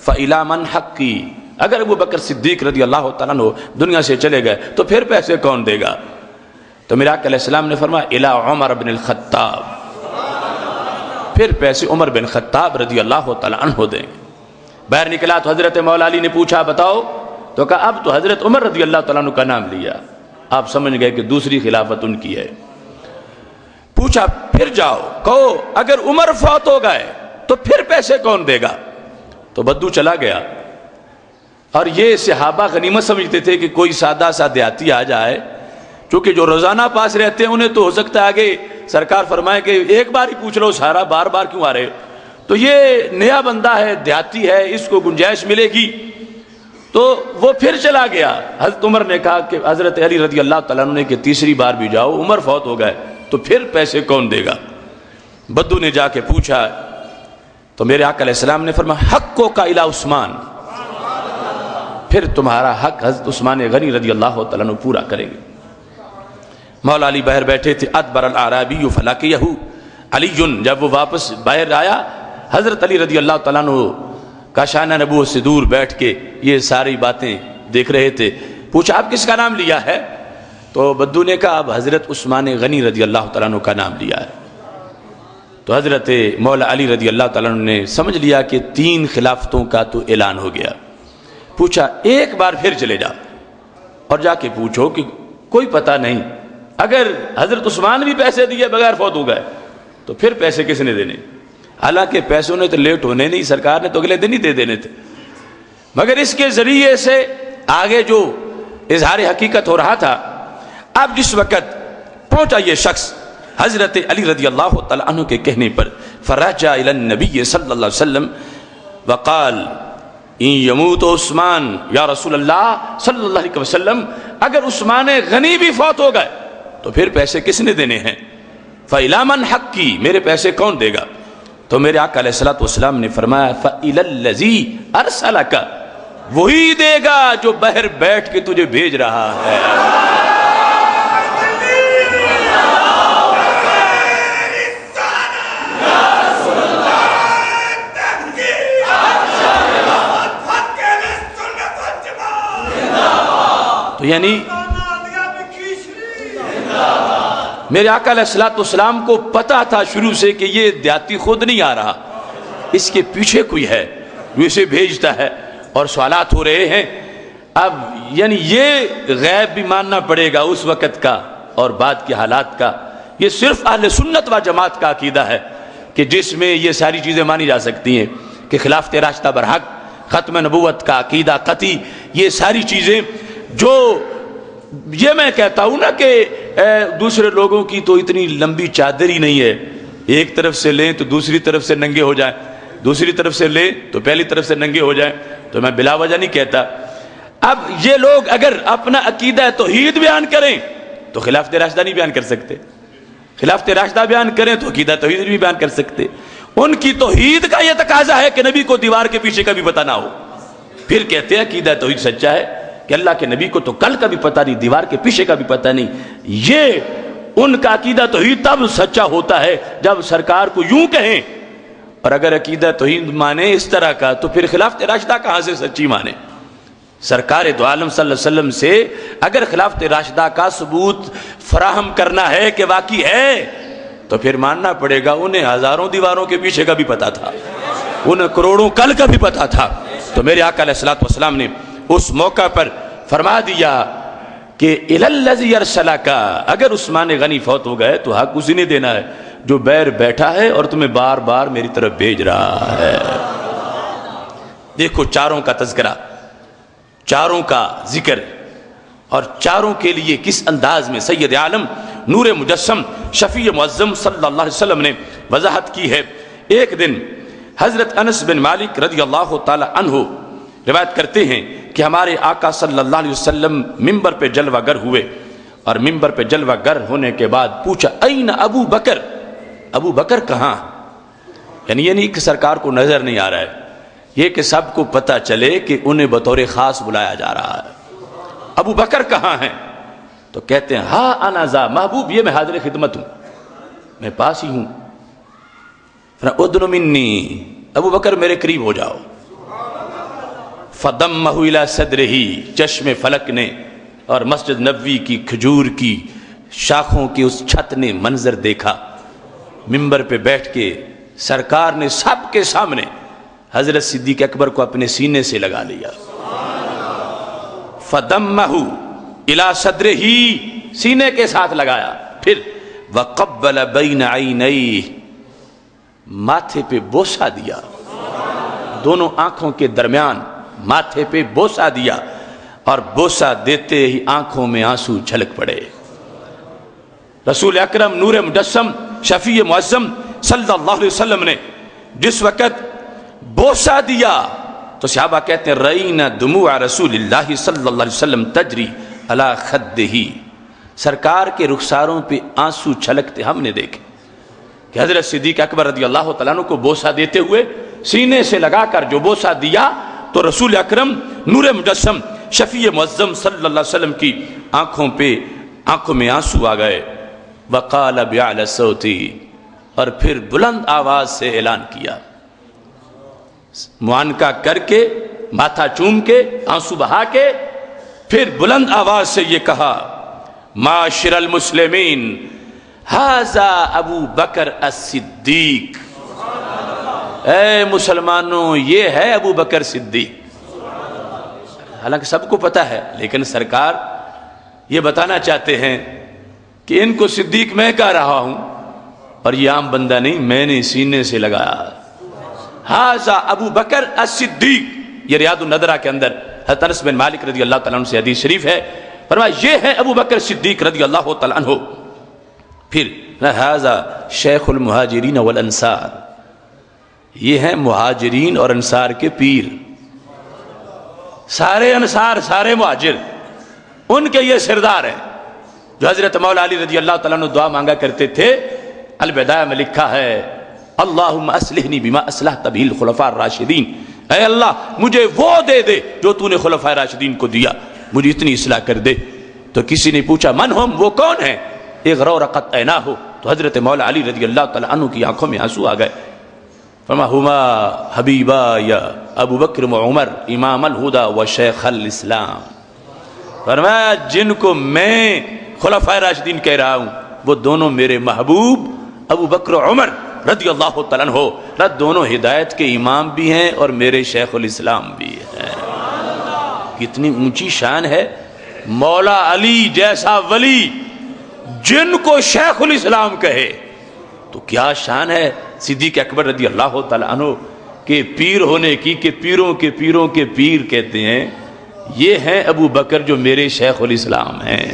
فإلی من حقی، اگر ابو بکر صدیق رضی اللہ تعالیٰ عنہ دنیا سے چلے گئے تو پھر پیسے کون دے گا؟ تو میرے آقا علیہ السلام نے فرمایا الی عمر بن الخطاب، پھر پیسے عمر بن خطاب رضی اللہ تعالیٰ عنہ دیں گے۔ باہر نکلا تو حضرت مولا علی نے پوچھا بتاؤ، تو کہا اب تو حضرت عمر رضی اللہ تعالیٰ عنہ کا نام لیا، آپ سمجھ گئے کہ دوسری خلافت ان کی ہے۔ پوچھا پھر جاؤ کہو اگر عمر فوت ہو گئے تو پھر پیسے کون دے گا؟ تو بدو چلا گیا. اور یہ صحابہ غنیمت سمجھتے تھے کہ کوئی سادہ سا دیہاتی آ جائے، چونکہ جو روزانہ پاس رہتے ہیں انہیں تو ہو سکتا ہے آگے سرکار فرمائے کہ ایک بار ہی پوچھ لو سارا، بار بار کیوں آ رہے ہو؟ تو یہ نیا بندہ ہے، دیہاتی ہے، اس کو گنجائش ملے گی. تو وہ پھر چلا گیا. حضرت عمر نے کہا کہ حضرت علی رضی اللہ تعالیٰ عنہ نے کہ تیسری بار بھی جاؤ، عمر فوت ہو گئے تو پھر پیسے کون دے گا؟ بدو نے جا کے پوچھا تو میرے آقا علیہ السلام نے فرمایا حقو کا الی عثمان، پھر تمہارا حق حضرت عثمان غنی رضی اللہ تعالیٰ عنہ پورا کریں گے. مولا علی باہر بیٹھے تھے. ادبر الاعرابی فلاقیہ علی، جب وہ واپس باہر آیا حضرت علی رضی اللہ تعالیٰ عنہ کاشانہ نبوت سے دور بیٹھ کے یہ ساری باتیں دیکھ رہے تھے. پوچھا آپ کس کا نام لیا ہے؟ تو بدو نے کہا اب حضرت عثمان غنی رضی اللہ تعالیٰ عنہ کا نام لیا ہے. تو حضرت مولا علی رضی اللہ تعالیٰ عنہ نے سمجھ لیا کہ 3 خلافتوں کا تو اعلان ہو گیا. پوچھا ایک بار پھر چلے جاؤ اور جا کے پوچھو کہ کوئی پتہ نہیں، اگر حضرت عثمان بھی پیسے دیے بغیر فوت ہو گئے تو پھر پیسے کس نے دینے؟ حالانکہ پیسوں نے تو لیٹ ہونے نہیں، سرکار نے تو اگلے دن ہی دے دینے تھے. مگر اس کے ذریعے سے آگے جو اظہار حقیقت ہو رہا تھا. اب جس وقت پہنچا یہ شخص حضرت علی رضی اللہ تعالیٰ عنہ کے کہنے پر، فرجع الی النبی صلی اللہ علیہ وسلم وقال ان یموت عثمان یا رسول اللہ صلی اللہ علیہ وسلم، اگر عثمان غنی بھی فوت ہو گئے تو پھر پیسے کس نے دینے ہیں؟ فإلی من حقی، میرے پیسے کون دے گا؟ تو میرے آقا علیہ السلام نے فرمایا فإلی الذی ارسلک، وہی دے گا جو باہر بیٹھ کے تجھے بھیج رہا ہے. تو یعنی میرے آقا علیہ السلام کو پتا تھا شروع سے کہ یہ دیہاتی خود نہیں آ رہا، اس کے پیچھے کوئی ہے جو اسے بھیجتا ہے. اور سوالات ہو رہے ہیں. اب یعنی یہ غیب بھی ماننا پڑے گا اس وقت کا اور بعد کے حالات کا. یہ صرف اہل سنت و جماعت کا عقیدہ ہے کہ جس میں یہ ساری چیزیں مانی جا سکتی ہیں کہ خلافت راشدہ برحق، ختم نبوت کا عقیدہ قطعی، یہ ساری چیزیں جو یہ میں کہتا ہوں نا کہ دوسرے لوگوں کی تو اتنی لمبی چادر ہی نہیں ہے، ایک طرف سے لیں تو دوسری طرف سے ننگے ہو جائیں، دوسری طرف سے لیں تو پہلی طرف سے ننگے ہو جائیں. تو میں بلا وجہ نہیں کہتا. اب یہ لوگ اگر اپنا عقیدہ توحید بیان کریں تو خلافت راشدہ نہیں بیان کر سکتے، خلافت راشدہ بیان کریں تو عقیدہ توحید نہیں بیان کر سکتے. ان کی توحید کا یہ تقاضا ہے کہ نبی کو دیوار کے پیچھے کا بھی پتہ نہ ہو، پھر کہتے ہیں عقیدہ توحید سچا ہے کہ اللہ کے نبی کو تو کل کا بھی پتہ نہیں، دیوار کے پیچھے کا بھی پتہ نہیں. یہ ان کا عقیدہ توحید تب سچا ہوتا ہے جب سرکار کو یوں کہیں. اور اگر عقیدہ توحید مانے اس طرح کا تو پھر خلافت راشدہ کہاں سے سچی مانے؟ سرکار دو عالم صلی اللہ علیہ وسلم سے اگر خلافت راشدہ کا ثبوت فراہم کرنا ہے کہ واقعی ہے تو پھر ماننا پڑے گا انہیں ہزاروں دیواروں کے پیچھے کا بھی پتہ تھا، انہیں کروڑوں کل کا بھی پتہ تھا. تو میرے آقا علیہ السلام نے اس موقع پر فرما دیا کہ الی الذی ارسلک، اگر عثمان غنی فوت ہو گئے تو حق اسی نے دینا ہے جو بیر بیٹھا ہے اور تمہیں بار بار میری طرف بھیج رہا ہے. دیکھو چاروں کا تذکرہ، چاروں کا ذکر، اور چاروں کے لیے کس انداز میں سید عالم نور مجسم شفیع معظم صلی اللہ علیہ وسلم نے وضاحت کی ہے. ایک دن حضرت انس بن مالک رضی اللہ تعالی عنہ روایت کرتے ہیں کہ ہمارے آقا صلی اللہ علیہ وسلم ممبر پہ جلوہ گر ہوئے، اور ممبر پہ جلوہ گر ہونے کے بعد پوچھا این ابو بکر، ابو بکر کہاں؟ یعنی یہ نہیں کہ سرکار کو نظر نہیں آ رہا ہے، یہ کہ سب کو پتہ چلے کہ انہیں بطور خاص بلایا جا رہا ہے. ابو بکر کہاں ہیں؟ تو کہتے ہیں ہاں انا ذا، محبوب یہ میں حاضر خدمت ہوں، میں پاس ہی ہوں. ادن منی، ابو بکر میرے قریب ہو جاؤ. فضمہ الی صدرہ، چشم فلک نے اور مسجد نبوی کی کھجور کی شاخوں کی اس چھت نے منظر دیکھا. ممبر پہ بیٹھ کے سرکار نے سب کے سامنے حضرت صدیق اکبر کو اپنے سینے سے لگا لیا. فضمہ الی صدرہ، سینے کے ساتھ لگایا، پھر وقبل بین عینیہ، ماتھے پہ بوسہ دیا، دونوں آنکھوں کے درمیان ماتھے پہ بوسہ دیا، اور بوسہ دیتے ہی آنکھوں میں آنسو جھلک پڑے۔ رسول اکرم نور مجسم شفیع معظم صلی اللہ علیہ وسلم نے جس وقت بوسہ دیا تو صحابہ کہتے ہیں رأینا دموع رسول اللہ صلی اللہ علیہ وسلم تجری علی خدہ، سرکار کے رخساروں پہ آنسو چھلکتے ہم نے دیکھے کہ حضرت صدیق اکبر رضی اللہ تعالیٰ عنہ کو بوسہ دیتے ہوئے سینے سے لگا کر جو بوسہ دیا تو رسول اکرم نور مجسم شفیع معظم صلی اللہ علیہ وسلم کی آنکھوں میں آنسو آ گئے۔ وقال بأعلی صوتی، اور پھر بلند آواز سے اعلان کیا، معانقہ کر کے ماتھا چوم کے آنسو بہا کے پھر بلند آواز سے یہ کہا، معاشر المسلمین ھذا ابو بکر الصدیق، اے مسلمانوں یہ ہے ابو بکر صدیق۔ حالانکہ سب کو پتا ہے، لیکن سرکار یہ بتانا چاہتے ہیں کہ ان کو صدیق میں کہہ رہا ہوں، اور یہ عام بندہ نہیں، میں نے سینے سے لگایا۔ ھذا ابو بکر الصدیق، یہ ریاض النظرہ کے اندر حضرت انس بن مالک رضی اللہ تعالیٰ عنہ سے حدیث شریف ہے، فرمایا یہ ہے ابو بکر صدیق رضی اللہ تعالیٰ عنہ۔ پھر ھذا شیخ المہاجرین والانصار، یہ ہیں مہاجرین اور انصار کے پیر، سارے انصار سارے مہاجر ان کے یہ سردار ہیں، جو حضرت مولا علی رضی اللہ تعالیٰ عنہ دعا مانگا کرتے تھے۔ البدایہ میں لکھا ہے اللہم اصلحنی بما اصلحت بہ الخلفاء الراشدین، اے اللہ مجھے وہ دے دے جو تو نے خلفاء راشدین کو دیا، مجھے اتنی اصلاح کر دے۔ تو کسی نے پوچھا من ہم، وہ کون ہیں؟ اغرورقت عیناہ، تو حضرت مولا علی رضی اللہ تعالیٰ عنہ کی آنکھوں میں آنسو آ گئے۔ فرما ہما حبیبا یا ابو بکر و عمر امام الہدا و شیخ الاسلام، فرمایا جن کو میں خلفاء راشدین کہہ رہا ہوں وہ دونوں میرے محبوب ابو بکر و عمر رضی اللہ تعالیٰ عنہ، دونوں ہدایت کے امام بھی ہیں اور میرے شیخ الاسلام بھی ہیں۔ کتنی اونچی شان ہے، مولا علی جیسا ولی جن کو شیخ الاسلام کہے تو کیا شان ہے صدیق اکبر رضی اللہ تعالیٰ عنہ کے پیر ہونے کی، کہ پیروں کے پیروں کے پیر کہتے ہیں یہ ہیں ابو بکر جو میرے شیخ الاسلام ہیں۔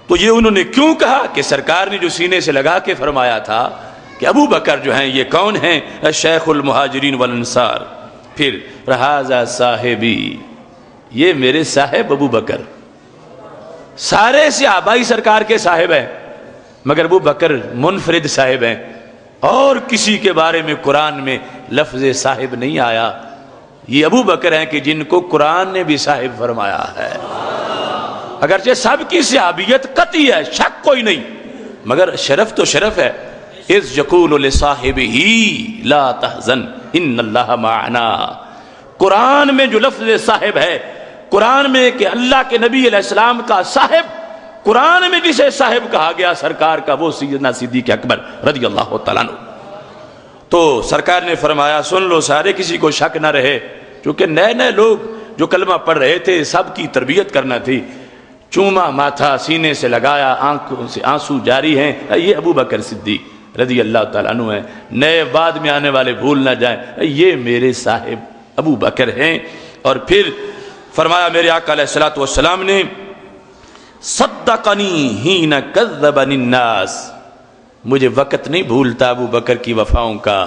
تو یہ انہوں نے کیوں کہا کہ سرکار نے جو سینے سے لگا کے فرمایا تھا کہ ابو بکر جو ہیں یہ کون ہیں؟ شیخ المہاجرین والانصار۔ پھر ھذا صاحبی، یہ میرے صاحب ابو بکر، سارے صحابائی سرکار کے صاحب ہیں مگر ابو بکر منفرد صاحب ہیں، اور کسی کے بارے میں قرآن میں لفظ صاحب نہیں آیا۔ یہ ابو بکر ہیں کہ جن کو قرآن نے بھی صاحب فرمایا ہے، اگرچہ سب کی صحابیت قطعی ہے، شک کوئی نہیں، مگر شرف تو شرف ہے۔ اذ یقول لصاحبہ لا تحزن ان اللہ معنا، قرآن میں جو لفظ صاحب ہے، قرآن میں کہ اللہ کے نبی علیہ السلام کا صاحب، قرآن میں جسے صاحب کہا گیا سرکار کا، وہ سیدنا صدیق اکبر رضی اللہ تعالیٰ عنہ۔ تو سرکار نے فرمایا سن لو سارے، کسی کو شک نہ رہے، چونکہ نئے نئے لوگ جو کلمہ پڑھ رہے تھے سب کی تربیت کرنا تھی۔ چوما ماتھا، سینے سے لگایا، آنکھوں سے آنسو جاری ہیں، یہ ابو بکر صدیق رضی اللہ تعالیٰ عنہ ہیں، نئے بعد میں آنے والے بھول نہ جائیں یہ میرے صاحب ابو بکر ہیں۔ اور پھر فرمایا میرے آقا علیہ الصلوۃ والسلام نے صدقنی حین کذبنی الناس، مجھے وقت نہیں بھولتا ابو بکر کی وفاؤں کا،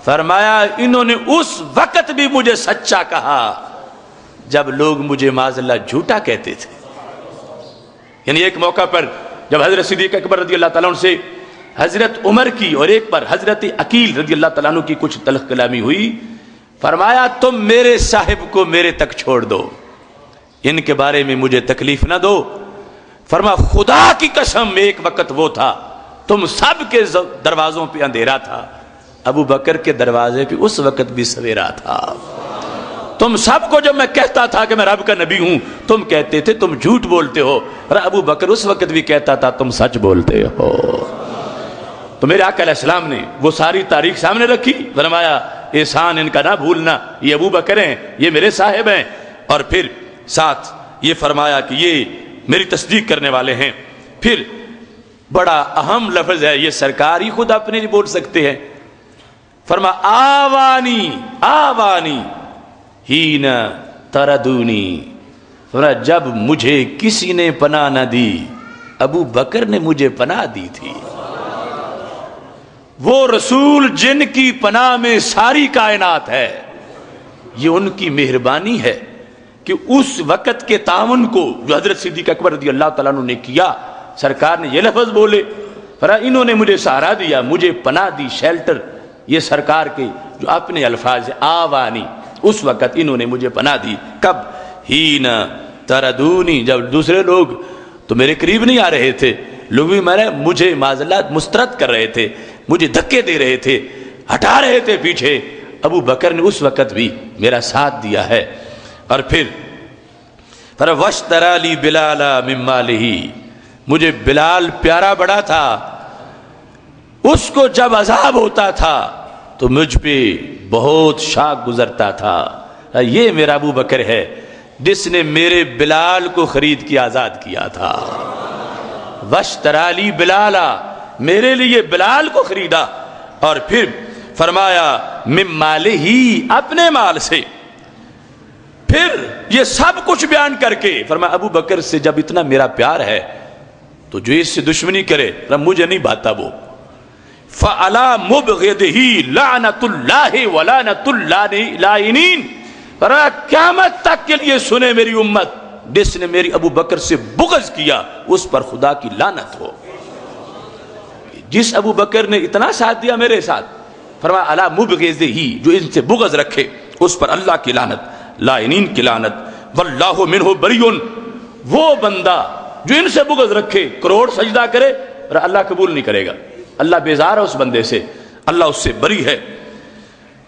فرمایا انہوں نے اس وقت بھی مجھے سچا کہا جب لوگ مجھے معاذ اللہ جھوٹا کہتے تھے۔ یعنی ایک موقع پر جب حضرت صدیق اکبر رضی اللہ تعالیٰ عنہ سے حضرت عمر کی اور ایک پر حضرت عقیل رضی اللہ تعالیٰ عنہ کی کچھ تلخ کلامی ہوئی، فرمایا تم میرے صاحب کو میرے تک چھوڑ دو، ان کے بارے میں مجھے تکلیف نہ دو۔ فرما خدا کی قسم ایک وقت وہ تھا تم سب کے دروازوں پہ اندھیرا تھا، ابو بکر کے دروازے پہ اس وقت بھی سویرا تھا۔ تم سب کو جب میں کہتا تھا کہ میں رب کا نبی ہوں تم کہتے تھے تم جھوٹ بولتے ہو، اور ابو بکر اس وقت بھی کہتا تھا تم سچ بولتے ہو۔ تو میرے آقا علیہ السلام نے وہ ساری تاریخ سامنے رکھی، فرمایا احسان ان کا نہ بھولنا، یہ ابو بکر ہیں، یہ میرے صاحب ہیں، اور پھر ساتھ یہ فرمایا کہ یہ میری تصدیق کرنے والے ہیں۔ پھر بڑا اہم لفظ ہے، یہ سرکار ہی خود اپنے لیے بول سکتے ہیں. فرما آوانی آوانی ہین تردونی، فرما جب مجھے کسی نے پناہ نہ دی ابو بکر نے مجھے پناہ دی تھی. وہ رسول جن کی پناہ میں ساری کائنات ہے، یہ ان کی مہربانی ہے کہ اس وقت کے تعاون کو جو حضرت صدیق اکبر رضی اللہ تعالیٰ عنہ نے کیا، سرکار نے یہ لفظ بولے، فرمایا انہوں نے مجھے سہارا دیا، مجھے پناہ دی، شیلٹر. یہ سرکار کے جو اپنے الفاظ آوانی، اس وقت انہوں نے مجھے پناہ دی. کب؟ ہین تردونی، جب دوسرے لوگ تو میرے قریب نہیں آ رہے تھے، لوگ بھی مجھے معذلات مسترد کر رہے تھے، مجھے دھکے دے رہے تھے، ہٹا رہے تھے پیچھے. ابو بکر نے اس وقت بھی میرا ساتھ دیا ہے. اور پھر وَاشْتَرَىٰ لِي بِلَالًا مِن مَالِهِ، مجھے بلال پیارا بڑا تھا، اس کو جب عذاب ہوتا تھا تو مجھ پہ بہت شاق گزرتا تھا. یہ میرا ابو بکر ہے جس نے میرے بلال کو خرید کے آزاد کیا تھا. وَاشْتَرَىٰ لِي بِلَالًا، میرے لیے بلال کو خریدا. اور پھر فرمایا مِن مَالِهِ، اپنے مال سے. پھر یہ سب کچھ بیان کر کے فرمایا ابو بکر سے جب اتنا میرا پیار ہے تو جو اس سے دشمنی کرے مجھے نہیں بھاتا وہ. فَعَلَىٰ مُبْغِضِهِ لَعْنَةُ اللَّهِ وَلَعْنَةُ اللَّائِنِينَ، فرمایا قیامت تک کے لیے سنے میری امت، جس نے میری ابو بکر سے بغض کیا اس پر خدا کی لعنت ہو. جس ابو بکر نے اتنا ساتھ دیا میرے ساتھ، فرمایا عَلَىٰ مُبْغِضِهِ، جو ان سے بغض رکھے اس پر اللہ کی لعنت، لائنین کی لعنت. واللہ منہ بریٌ، وہ بندہ جو ان سے بغض رکھے، کروڑ سجدہ کرے اللہ قبول نہیں کرے گا، اللہ بیزار ہے اس بندے سے، اللہ اس سے بری ہے.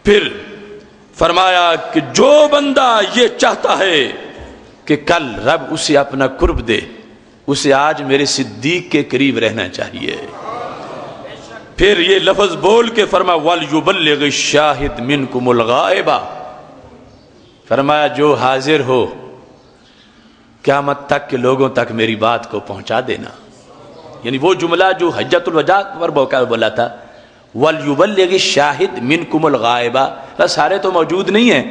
پھر فرمایا کہ جو بندہ یہ چاہتا ہے کہ کل رب اسے اپنا قرب دے، اسے آج میرے صدیق کے قریب رہنا چاہیے. پھر یہ لفظ بول کے فرمایا وَلْيُبَلِّغِ الشَّاهِدْ مِنْكُمُ الْغَائِبَ، فرمایا جو حاضر ہو قیامت تک کے لوگوں تک میری بات کو پہنچا دینا. یعنی وہ جملہ جو حجۃ الوداع پر بولا تھا، وَلْيُبَلِّغِ الشَّاهِدْ مِنْكُمُ الْغَائِبَ، سارے تو موجود نہیں ہیں،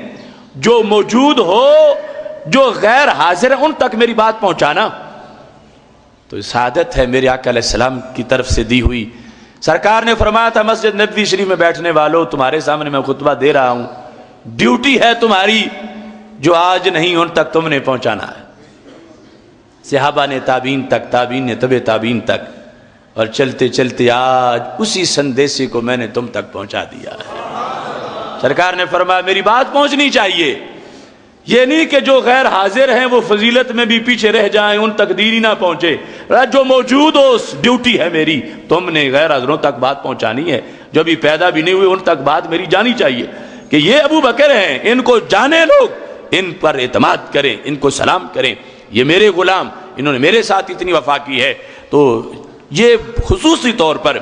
جو موجود ہو، جو غیر حاضر ہیں ان تک میری بات پہنچانا. تو سعادت ہے میرے آقا علیہ السلام کی طرف سے دی ہوئی. سرکار نے فرمایا تھا مسجد نبوی شریف میں بیٹھنے والوں، تمہارے سامنے میں خطبہ دے رہا ہوں، ڈیوٹی ہے تمہاری جو آج نہیں ان تک تم نے پہنچانا ہے. صحابہ نے تابعین تک، تابعین نے تبع تابعین تک، اور چلتے چلتے آج اسی سندیسے کو میں نے تم تک پہنچا دیا ہے. سرکار نے فرمایا میری بات پہنچنی چاہیے، یہ نہیں کہ جو غیر حاضر ہیں وہ فضیلت میں بھی پیچھے رہ جائیں، ان تک دین ہی نہ پہنچے. جو موجود ہو ڈیوٹی ہے میری، تم نے غیر حاضروں تک بات پہنچانی ہے، جو بھی پیدا بھی نہیں ہوئے ان تک بات میری جانی چاہیے کہ یہ ابو بکر ہیں، ان کو جانے لوگ، ان پر اعتماد کریں، ان کو سلام کریں، یہ میرے غلام، انہوں نے میرے ساتھ اتنی وفا کی ہے. تو یہ خصوصی طور پر،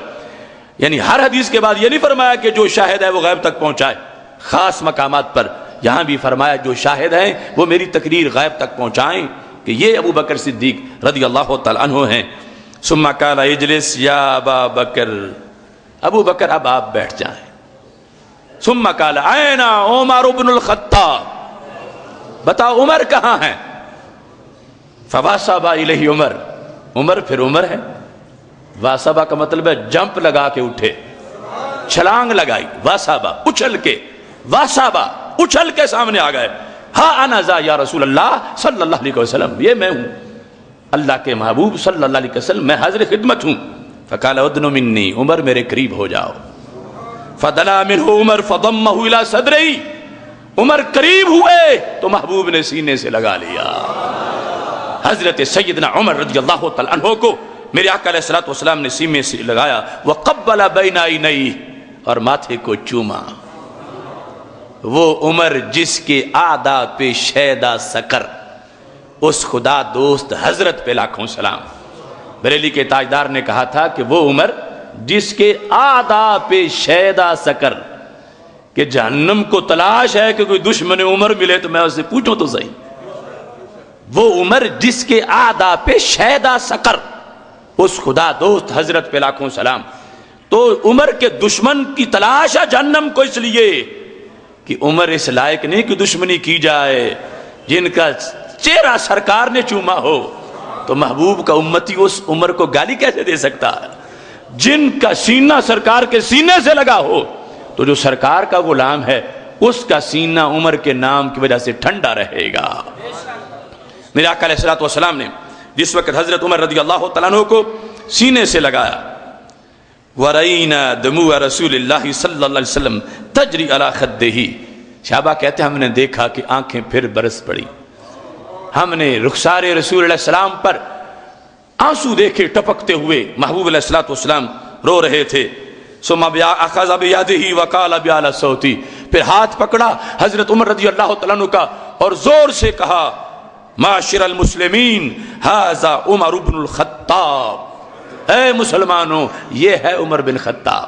یعنی ہر حدیث کے بعد یہ نہیں فرمایا کہ جو شاہد ہے وہ غیب تک پہنچائے، خاص مقامات پر یہاں بھی فرمایا جو شاہد ہیں وہ میری تقریر غیب تک پہنچائیں کہ یہ ابو بکر صدیق رضی اللہ تعالیٰ عنہ ہیں. ثم قال اجلس یا ابا بکر، ابو بکر اب آپ بیٹھ جائیں. ثم قال اين عمر بن الخطاب، بتاؤ عمر کہاں ہیں؟ فواصب الیہ عمر، عمر پھر عمر ہے. واسبہ کا مطلب ہے جمپ لگا کے اٹھے، چھلانگ لگائی، واسبہ اچھل کے، واسبہ اچھل کے سامنے آ گئے. ہاں انا ذا یا رسول اللہ صلی اللہ علیہ وسلم، یہ میں ہوں اللہ کے محبوب صلی اللہ علیہ وسلم، میں حاضر خدمت ہوں. فقال ادن منی، عمر میرے قریب ہو جاؤ. فدنا منہ عمر فضمہ الی صدری، عمر قریب ہوئے تو محبوب نے سینے سے لگا لیا. حضرت سیدنا عمر رضی اللہ تعالیٰ عنہ کو میرے آقا علیہ السلام نے سینے سے لگایا. وقبل بین عینیہ، اور ماتھے کو چوما. وہ عمر جس کے اعداء پہ شیدا سکر، اس خدا دوست حضرت پہ لاکھوں سلام. بریلی کے تاجدار نے کہا تھا کہ وہ عمر جس کے اعداء پہ شیدا سکر، کہ جہنم کو تلاش ہے کہ کوئی دشمن عمر ملے تو میں اس سے پوچھوں تو صحیح. وہ عمر جس کے اعداء پہ شیدا سکر، اس خدا دوست حضرت پہ لاکھوں سلام. تو عمر کے دشمن کی تلاش ہے جہنم کو، اس لیے کہ عمر اس لائق نہیں کہ دشمنی کی جائے. جن کا چہرہ سرکار نے چوما ہو تو محبوب کا امتی اس عمر کو گالی کیسے دے سکتا ہے؟ جن کا سینہ سرکار کے سینے سے لگا ہو تو جو سرکار کا غلام ہے اس کا سینہ عمر کے نام کی وجہ سے ٹھنڈا رہے گا. میرے آقا علیہ الصلوۃ والسلام نے جس وقت حضرت عمر رضی اللہ تعالیٰ عنہ کو سینے سے لگایا، وَرَأَيْنَا دَمُوعَ رَسُولِ اللَّهِ صلی اللہ علیہ وسلم تجری علی خدِّهِ، صحابہ کہتے ہیں ہم نے دیکھا کہ آنکھیں پھر برس پڑی، ہم نے رخسار رسول علیہ السلام پر آنسو دیکھے ٹپکتے ہوئے. محبوب علیہ الصلوۃ والسلام رو رہے تھے. ثم اخذ بيده وقال بأعلى صوت، پھر ہاتھ پکڑا حضرت عمر رضی اللہ تعالیٰ عنہ کا اور زور سے کہا، معاشر المسلمین ھذا عمر بن الخطاب، اے مسلمانوں یہ ہے عمر بن خطاب.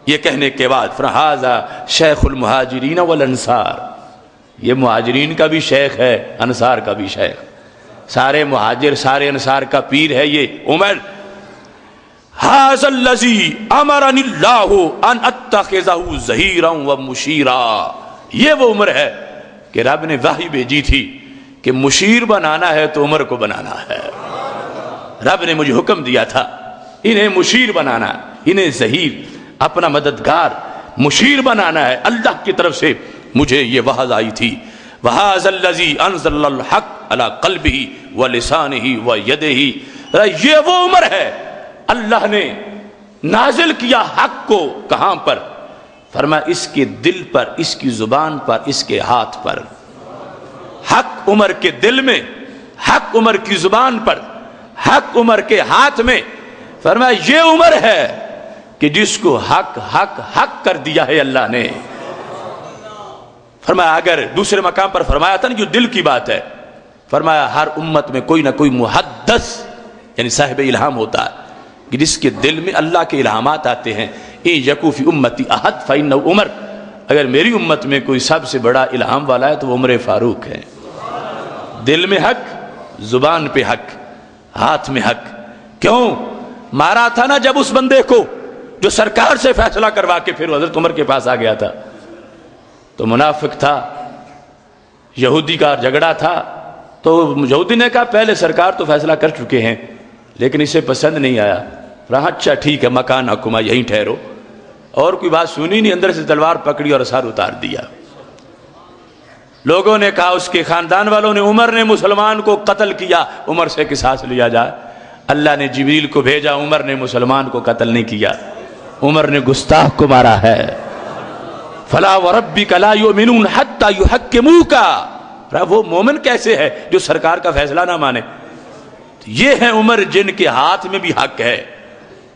یہ کہنے کے بعد فھذا شیخ المہاجرین والانصار، یہ مہاجرین کا بھی شیخ ہے انصار کا بھی شیخ، سارے مہاجر سارے انصار کا پیر ہے یہ عمر. ھذا الذی امرنی اللہ ان اتخذہ ظہیرا ومشیرا، یہ وہ عمر ہے کہ رب نے وحی بھیجی تھی کہ مشیر بنانا ہے تو عمر کو بنانا ہے. رب نے مجھے حکم دیا تھا انہیں مشیر بنانا، انہیں ظہیر اپنا مددگار مشیر بنانا ہے. اللہ کی طرف سے مجھے یہ وحی آئی تھی. وَهَذَا الَّذِي أَنزَلَ الْحَقَّ عَلَى قَلْبِهِ وَلِسَانِهِ وَيَدِهِ، یہ وہ عمر ہے اللہ نے نازل کیا حق کو. کہاں پر؟ فرمایا اس کے دل پر، اس کی زبان پر، اس کے ہاتھ پر. حق عمر کے دل میں، حق عمر کی زبان پر، حق عمر کے ہاتھ میں. فرمایا یہ عمر ہے کہ جس کو حق حق حق کر دیا ہے اللہ نے. فرمایا اگر دوسرے مقام پر فرمایا تھا نا جو دل کی بات ہے، فرمایا ہر امت میں کوئی نہ کوئی محدث یعنی صاحب الہام ہوتا ہے کہ جس کے دل میں اللہ کے الہامات آتے ہیں. اِن یکو فی امتی احد فإنہ عمر، اگر میری امت میں کوئی سب سے بڑا الہام والا ہے تو وہ عمر فاروق ہے. دل میں حق، زبان پہ حق، ہاتھ میں حق. کیوں مارا تھا نا جب اس بندے کو جو سرکار سے فیصلہ کروا کے پھر حضرت عمر کے پاس آ گیا تھا، تو منافق تھا، یہودی کا جھگڑا تھا. تو یہودی نے کہا پہلے سرکار تو فیصلہ کر چکے ہیں لیکن اسے پسند نہیں آیا. رہا اچھا ٹھیک ہے مکان حکما یہیں ٹھہرو. اور کوئی بات سنی نہیں، اندر سے تلوار پکڑی اور سر اتار دیا. لوگوں نے کہا اس کے خاندان والوں نے عمر نے مسلمان کو قتل کیا، عمر سے قصاص لیا جائے. اللہ نے جبریل کو بھیجا، عمر نے مسلمان کو قتل نہیں کیا، عمر نے گستاخ کو مارا ہے. فلا وربک لا یؤمنون حتی یحکموک، وہ مومن کیسے ہے جو سرکار کا فیصلہ نہ مانے. یہ ہے عمر جن کے ہاتھ میں بھی حق ہے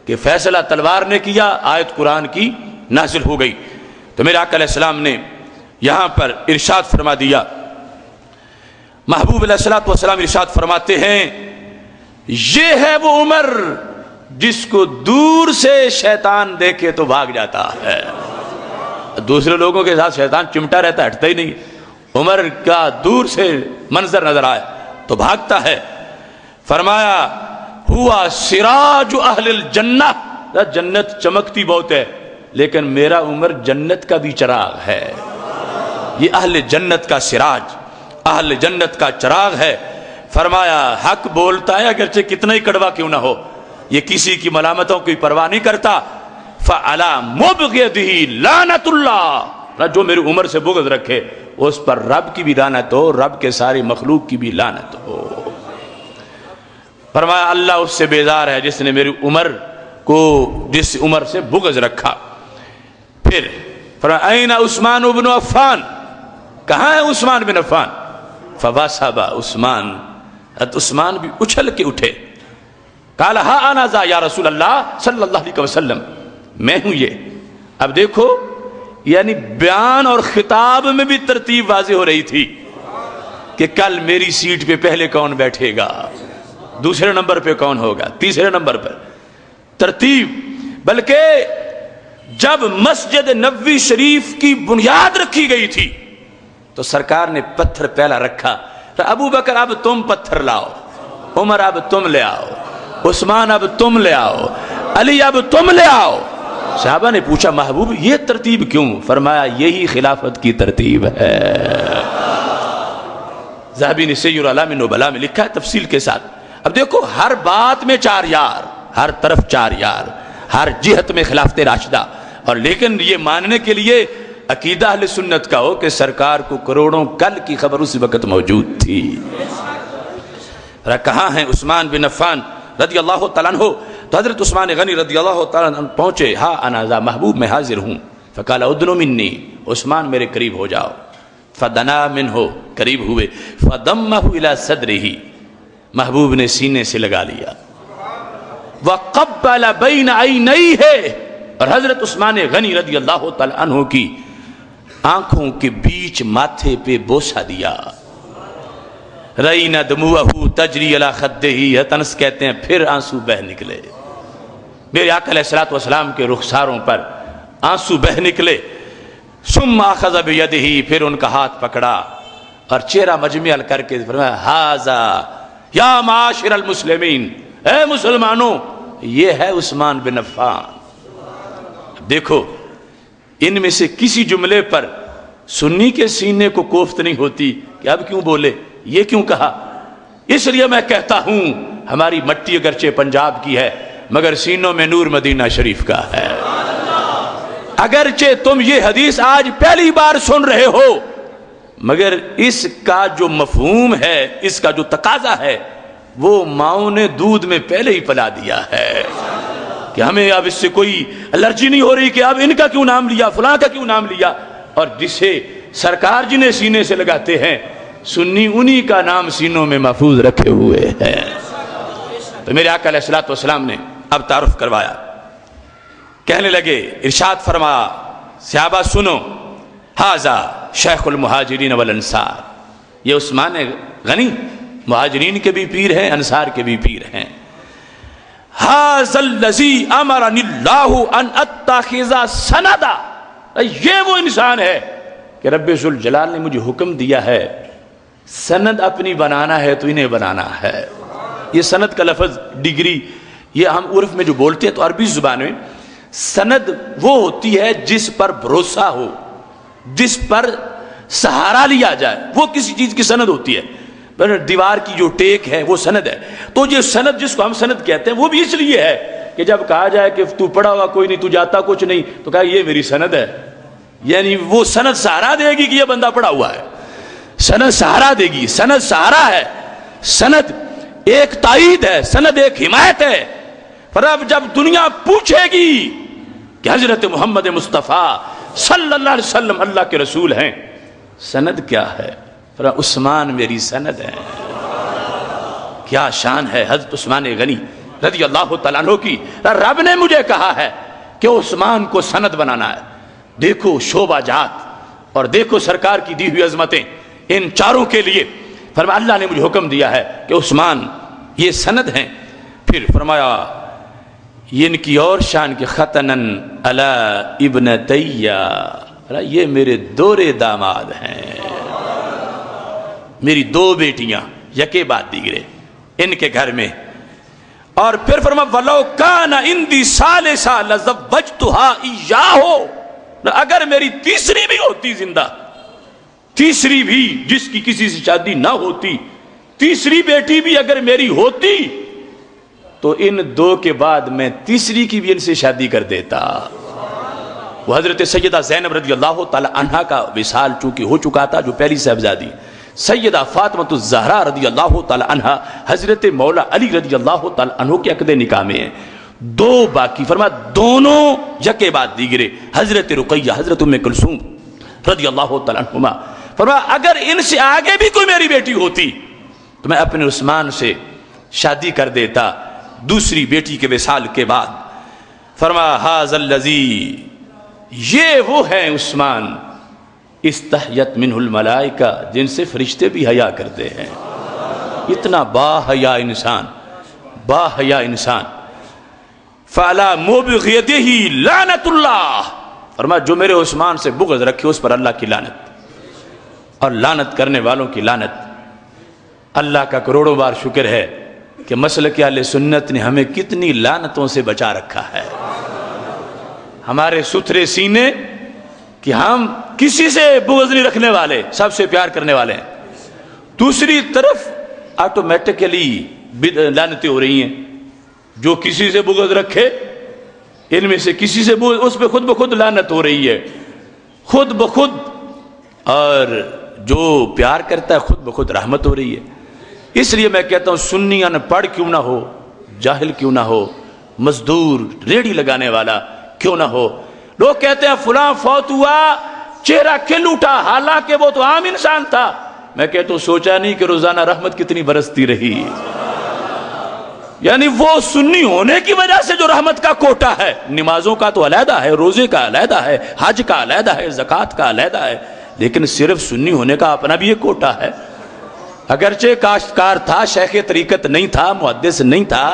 کہ فیصلہ تلوار نے کیا، آیت قرآن کی نازل ہو گئی. تو میرے آقا علیہ السلام نے یہاں پر ارشاد فرما دیا، محبوب علیہ الصلوۃ والسلام ارشاد فرماتے ہیں یہ ہے وہ عمر جس کو دور سے شیطان دیکھے تو بھاگ جاتا ہے. دوسرے لوگوں کے ساتھ شیطان چمٹا رہتا، ہٹتا ہی نہیں. عمر کا دور سے منظر نظر آئے تو بھاگتا ہے. فرمایا ہوا سراج اہل الجنہ، جنت چمکتی بہت ہے لیکن میرا عمر جنت کا بھی چراغ ہے. یہ اہل جنت کا سراج، اہل جنت کا چراغ ہے. فرمایا حق بولتا ہے اگرچہ کتنا ہی کڑوا کیوں نہ ہو، یہ کسی کی ملامتوں کی پرواہ نہیں کرتا. فعلی مبغضہ لعنت اللہ، جو میری عمر سے بغض رکھے اس پر رب کی بھی لعنت ہو، رب کے ساری مخلوق کی بھی لعنت ہو. فرمایا اللہ اس سے بیزار ہے جس نے میری عمر کو، جس عمر سے بغض رکھا. پھر فرمایا این عثمان بن عفان، کہاں ہے عثمان بن عفان؟ فواسب عثمان، حضرت عثمان بھی اچھل کے اٹھے. قال ہا انا ذا یا رسول اللہ صلی اللہ علیہ وسلم، میں ہوں یہ. اب دیکھو یعنی بیان اور خطاب میں بھی ترتیب واضح ہو رہی تھی کہ کل میری سیٹ پہ پہلے کون بیٹھے گا، دوسرے نمبر پہ کون ہوگا، تیسرے نمبر پر ترتیب. بلکہ جب مسجد نبوی شریف کی بنیاد رکھی گئی تھی تو سرکار نے پتھر پہلا رکھا. ابو بکر اب تم پتھر لاؤ، عمر اب تم لے آؤ، عثمان اب تم لے آؤ، علی اب تم لے آؤ۔ صحابہ نے پوچھا محبوب یہ ترتیب کیوں؟ فرمایا یہی خلافت کی ترتیب ہے۔ ذہبی نے سیر اعلام نبلاء میں لکھا ہے تفصیل کے ساتھ۔ اب دیکھو ہر بات میں چار یار، ہر طرف چار یار، ہر جہت میں خلافت راشدہ، اور لیکن یہ ماننے کے لیے عقیدہ اہل سنت کا ہو کہ سرکار کو کروڑوں کل کی خبر اس وقت موجود تھی۔ کہاں ہیں عثمان بن عفان رضی اللہ تعالیٰ عنہ؟ تو حضرت عثمان غنی رضی اللہ تعالیٰ عنہ پہنچے، ہاں انا ذا محبوب میں حاضر ہوں۔ فقال ادنو منی، عثمان میرے قریب ہو جاؤ۔ فدنا منہ، قریب ہوئے، فضمہ الی صدرہ، محبوب نے سینے سے لگا لیا۔ وقبل بین عینیہ، اور حضرت عثمان غنی رضی اللہ تعالیٰ عنہ کی آنکھوں کے بیچ ماتھے پہ بوسہ دیا۔ رَإِنَ دَمُوَهُ تَجْرِي عَلَى خَدِّهِ، تنس کہتے ہیں پھر آنسو بہ نکلے، میرے آقا علیہ السلام کے رخساروں پر آنسو بہ نکلے۔ ثُمَّ أَخَذَ بِيَدِهِ، پھر ان کا ہاتھ پکڑا اور چہرہ مجمع کر کے فرمایا ہذا یا معاشر المسلمین، اے مسلمانوں یہ ہے عثمان بن عفان۔ دیکھو ان میں سے کسی جملے پر سنی کے سینے کو کوفت نہیں ہوتی کہ اب کیوں بولے، یہ کیوں کہا۔ اس لیے میں کہتا ہوں ہماری مٹی اگرچہ پنجاب کی ہے مگر سینوں میں نور مدینہ شریف کا ہے۔ اگرچہ تم یہ حدیث آج پہلی بار سن رہے ہو مگر اس کا جو مفہوم ہے، اس کا جو تقاضا ہے، وہ ماؤں نے دودھ میں پہلے ہی پلا دیا ہے کہ ہمیں اب اس سے کوئی الرجی نہیں ہو رہی کہ اب ان کا کیوں نام لیا، فلاں کا کیوں نام لیا۔ اور جسے سرکار جنہیں سینے سے لگاتے ہیں سنی انہی کا نام سینوں میں محفوظ رکھے ہوئے ہیں۔ تو میرے آقا علیہ السلام نے اب تعارف کروایا، کہنے لگے، ارشاد فرمایا صحابہ سنو، ھذا شیخ المہاجرین والانصار، یہ عثمان غنی مہاجرین کے بھی پیر ہیں، انصار کے بھی پیر ہیں۔ ھذا الذی امرنی اللہ ان اتخذ سندا، یہ وہ انسان ہے کہ رب ذوالجلال نے مجھے حکم دیا ہے سند اپنی بنانا ہے تو انہیں بنانا ہے۔ یہ سند کا لفظ ڈگری، یہ ہم عرف میں جو بولتے ہیں تو عربی زبان میں سند وہ ہوتی ہے جس پر بھروسہ ہو، جس پر سہارا لیا جائے، وہ کسی چیز کی سند ہوتی ہے۔ دیوار کی جو ٹیک ہے وہ سند ہے۔ تو یہ سند جس کو ہم سند کہتے ہیں وہ بھی اس لیے ہے کہ جب کہا جائے کہ تو پڑھا ہوا کوئی نہیں، تو جاتا کچھ نہیں، تو کہا یہ میری سند ہے، یعنی وہ سند سہارا دے گی کہ یہ بندہ پڑھا ہوا ہے، سند سہارا دے گی، سند سہارا ہے، سند ایک تائید ہے، سند ایک حمایت ہے۔ پر اب جب دنیا پوچھے گی کہ حضرت محمد مصطفیٰ صلی اللہ علیہ وسلم اللہ کے رسول ہیں، سند کیا ہے؟ پر عثمان میری سند ہے۔ کیا شان ہے حضرت عثمان غنی رضی اللہ تعالیٰ عنہ کی۔ رب نے مجھے کہا ہے کہ عثمان کو سند بنانا ہے۔ دیکھو شعبہ جات اور دیکھو سرکار کی دی ہوئی عظمتیں، ان چاروں کے لیے فرمایا اللہ نے مجھے حکم دیا ہے کہ عثمان یہ سند ہیں۔ پھر فرمایا یہ ان کی اور شان کے ختنن علی ابنتیہ، یہ میرے دورے داماد ہیں، میری دو بیٹیاں یکے بعد دیگرے ان کے گھر میں۔ اور پھر فرمایا وَلَوْ كَانَ عِنْدِي ثَالِثَةٌ لَزَوَّجْتُهَا إِيَّاهُ، اگر میری تیسری بھی ہوتی زندہ، تیسری بھی جس کی کسی سے شادی نہ ہوتی، تیسری بیٹی بھی اگر میری ہوتی تو ان دو کے بعد میں تیسری کی بھی ان سے شادی کر دیتا۔ وہ حضرت سیدہ زینب رضی اللہ تعالی عنہا کا وصال چونکہ ہو چکا تھا، جو پہلی صاحبزادی، سیدہ فاطمہ الزہرا رضی اللہ تعالی عنہا حضرت مولا علی رضی اللہ تعالی عنہ کے عقد نکاح میں ہیں، دو باقی، فرمایا دونوں یکے بعد دیگرے، حضرت رقیہ، حضرت ام کلثوم رضی اللہ تعالی عنہما۔ فرمایا اگر ان سے آگے بھی کوئی میری بیٹی ہوتی تو میں اپنے عثمان سے شادی کر دیتا دوسری بیٹی کے وصال کے بعد۔ فرمایا ھذا الذی، یہ وہ ہیں عثمان استحیت منہ الملائکہ، جن سے فرشتے بھی حیا کرتے ہیں۔ اتنا با حیا انسان، با حیا انسان۔ فعلی مبغضہ لعنت اللہ، فرمایا جو میرے عثمان سے بغض رکھے اس پر اللہ کی لعنت، اور لعنت کرنے والوں کی لعنت۔ اللہ کا کروڑوں بار شکر ہے کہ مسلک اہل سنت نے ہمیں کتنی لعنتوں سے بچا رکھا ہے. ہمارے ستھرے سینے کہ ہم کسی سے بغض نہیں رکھنے والے، سب سے پیار کرنے والے ہیں. دوسری طرف آٹومیٹکلی لعنتیں ہو رہی ہیں. جو کسی سے بغض رکھے، ان میں سے کسی سے بغض، اس پہ خود بخود لعنت ہو رہی ہے، خود بخود. اور جو پیار کرتا ہے خود بخود رحمت ہو رہی ہے. اس لیے میں کہتا ہوں سنی ان پڑھ کیوں نہ ہو، جاہل کیوں نہ ہو، مزدور ریڑھی لگانے والا کیوں نہ ہو، لوگ کہتے ہیں فلاں فوت ہوا چہرہ کھل اٹھا، حالانکہ وہ تو عام انسان تھا. میں کہتا ہوں سوچا نہیں کہ روزانہ رحمت کتنی برستی رہی. یعنی وہ سنی ہونے کی وجہ سے جو رحمت کا کوٹا ہے، نمازوں کا تو علیحدہ ہے، روزے کا علیحدہ ہے، حج کا علیحدہ ہے، زکوٰۃ کا علیحدہ ہے، لیکن صرف سنی ہونے کا اپنا بھی ایک کوٹا ہے. اگرچہ کاشتکار تھا، شیخ طریقت نہیں تھا، محدث نہیں تھا،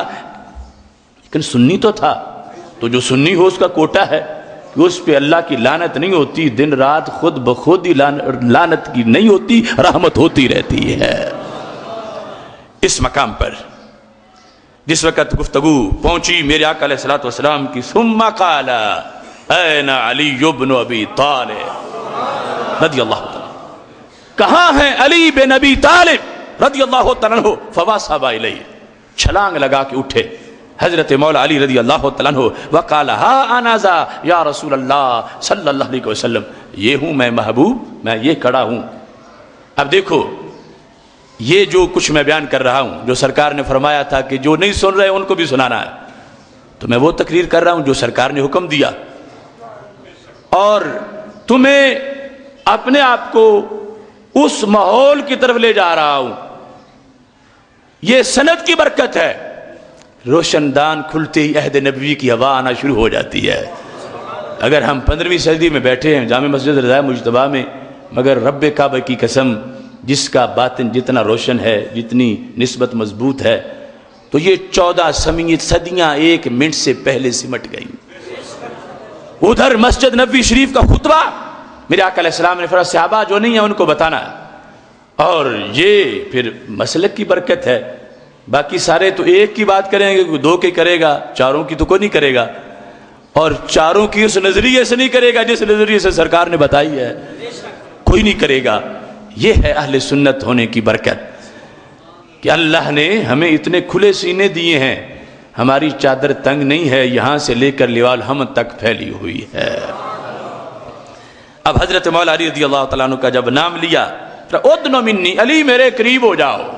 لیکن سنی تو تھا. تو جو سنی ہو اس کا کوٹا ہے کہ اس پہ اللہ کی لعنت نہیں ہوتی، دن رات خود بخود ہی لعنت کی نہیں ہوتی، رحمت ہوتی رہتی ہے. اس مقام پر جس وقت گفتگو پہنچی میرے آقا علیہ الصلوۃ والسلام کی، ثم قال این علی بن ابی طالب رضی اللہ عنہ، کہاں ہیں علی بن ابی طالب رضی اللہ تعالیٰ عنہ؟ فواصب الیہ، چھلانگ لگا کے اٹھے حضرت مولا علی رضی اللہ تعالیٰ عنہ. وقال ہا انا ذا یا رسول اللہ صلی اللہ علیہ وسلم، یہ ہوں میں محبوب، میں یہ کھڑا ہوں. اب دیکھو یہ جو کچھ میں بیان کر رہا ہوں، جو سرکار نے فرمایا تھا کہ جو نہیں سن رہے ان کو بھی سنانا ہے، تو میں وہ تقریر کر رہا ہوں جو سرکار نے حکم دیا، اور تمہیں اپنے آپ کو اس ماحول کی طرف لے جا رہا ہوں. یہ سند کی برکت ہے. روشن دان کھلتے ہی عہد نبوی کی ہوا آنا شروع ہو جاتی ہے. اگر ہم 15ویں صدی میں بیٹھے ہیں جامع مسجد رضا مجتبیٰ میں، مگر رب کعبہ کی قسم جس کا باطن جتنا روشن ہے، جتنی نسبت مضبوط ہے، تو یہ 14 صدیاں 1 منٹ سے پہلے سمٹ گئی. ادھر مسجد نبوی شریف کا خطبہ میرے آقا علیہ السلام نے فرمایا صحابہ جو نہیں ہیں ان کو بتانا ہے. اور یہ پھر مسلک کی برکت ہے. باقی سارے تو ایک کی بات کریں گے، کوئی 2 کی کرے گا، 4 کی تو کوئی نہیں کرے گا، اور 4 کی اس نظریے سے نہیں کرے گا جس نظریے سے سرکار نے بتائی ہے، کوئی نہیں کرے گا. یہ ہے اہل سنت ہونے کی برکت کہ اللہ نے ہمیں اتنے کھلے سینے دیے ہیں، ہماری چادر تنگ نہیں ہے، یہاں سے لے کر لیوال ہم تک پھیلی ہوئی ہے. اب حضرت مولا علی رضی اللہ تعالیٰ عنہ کا جب نام لیا، ادنو منی، علی میرے قریب ہو جاؤ.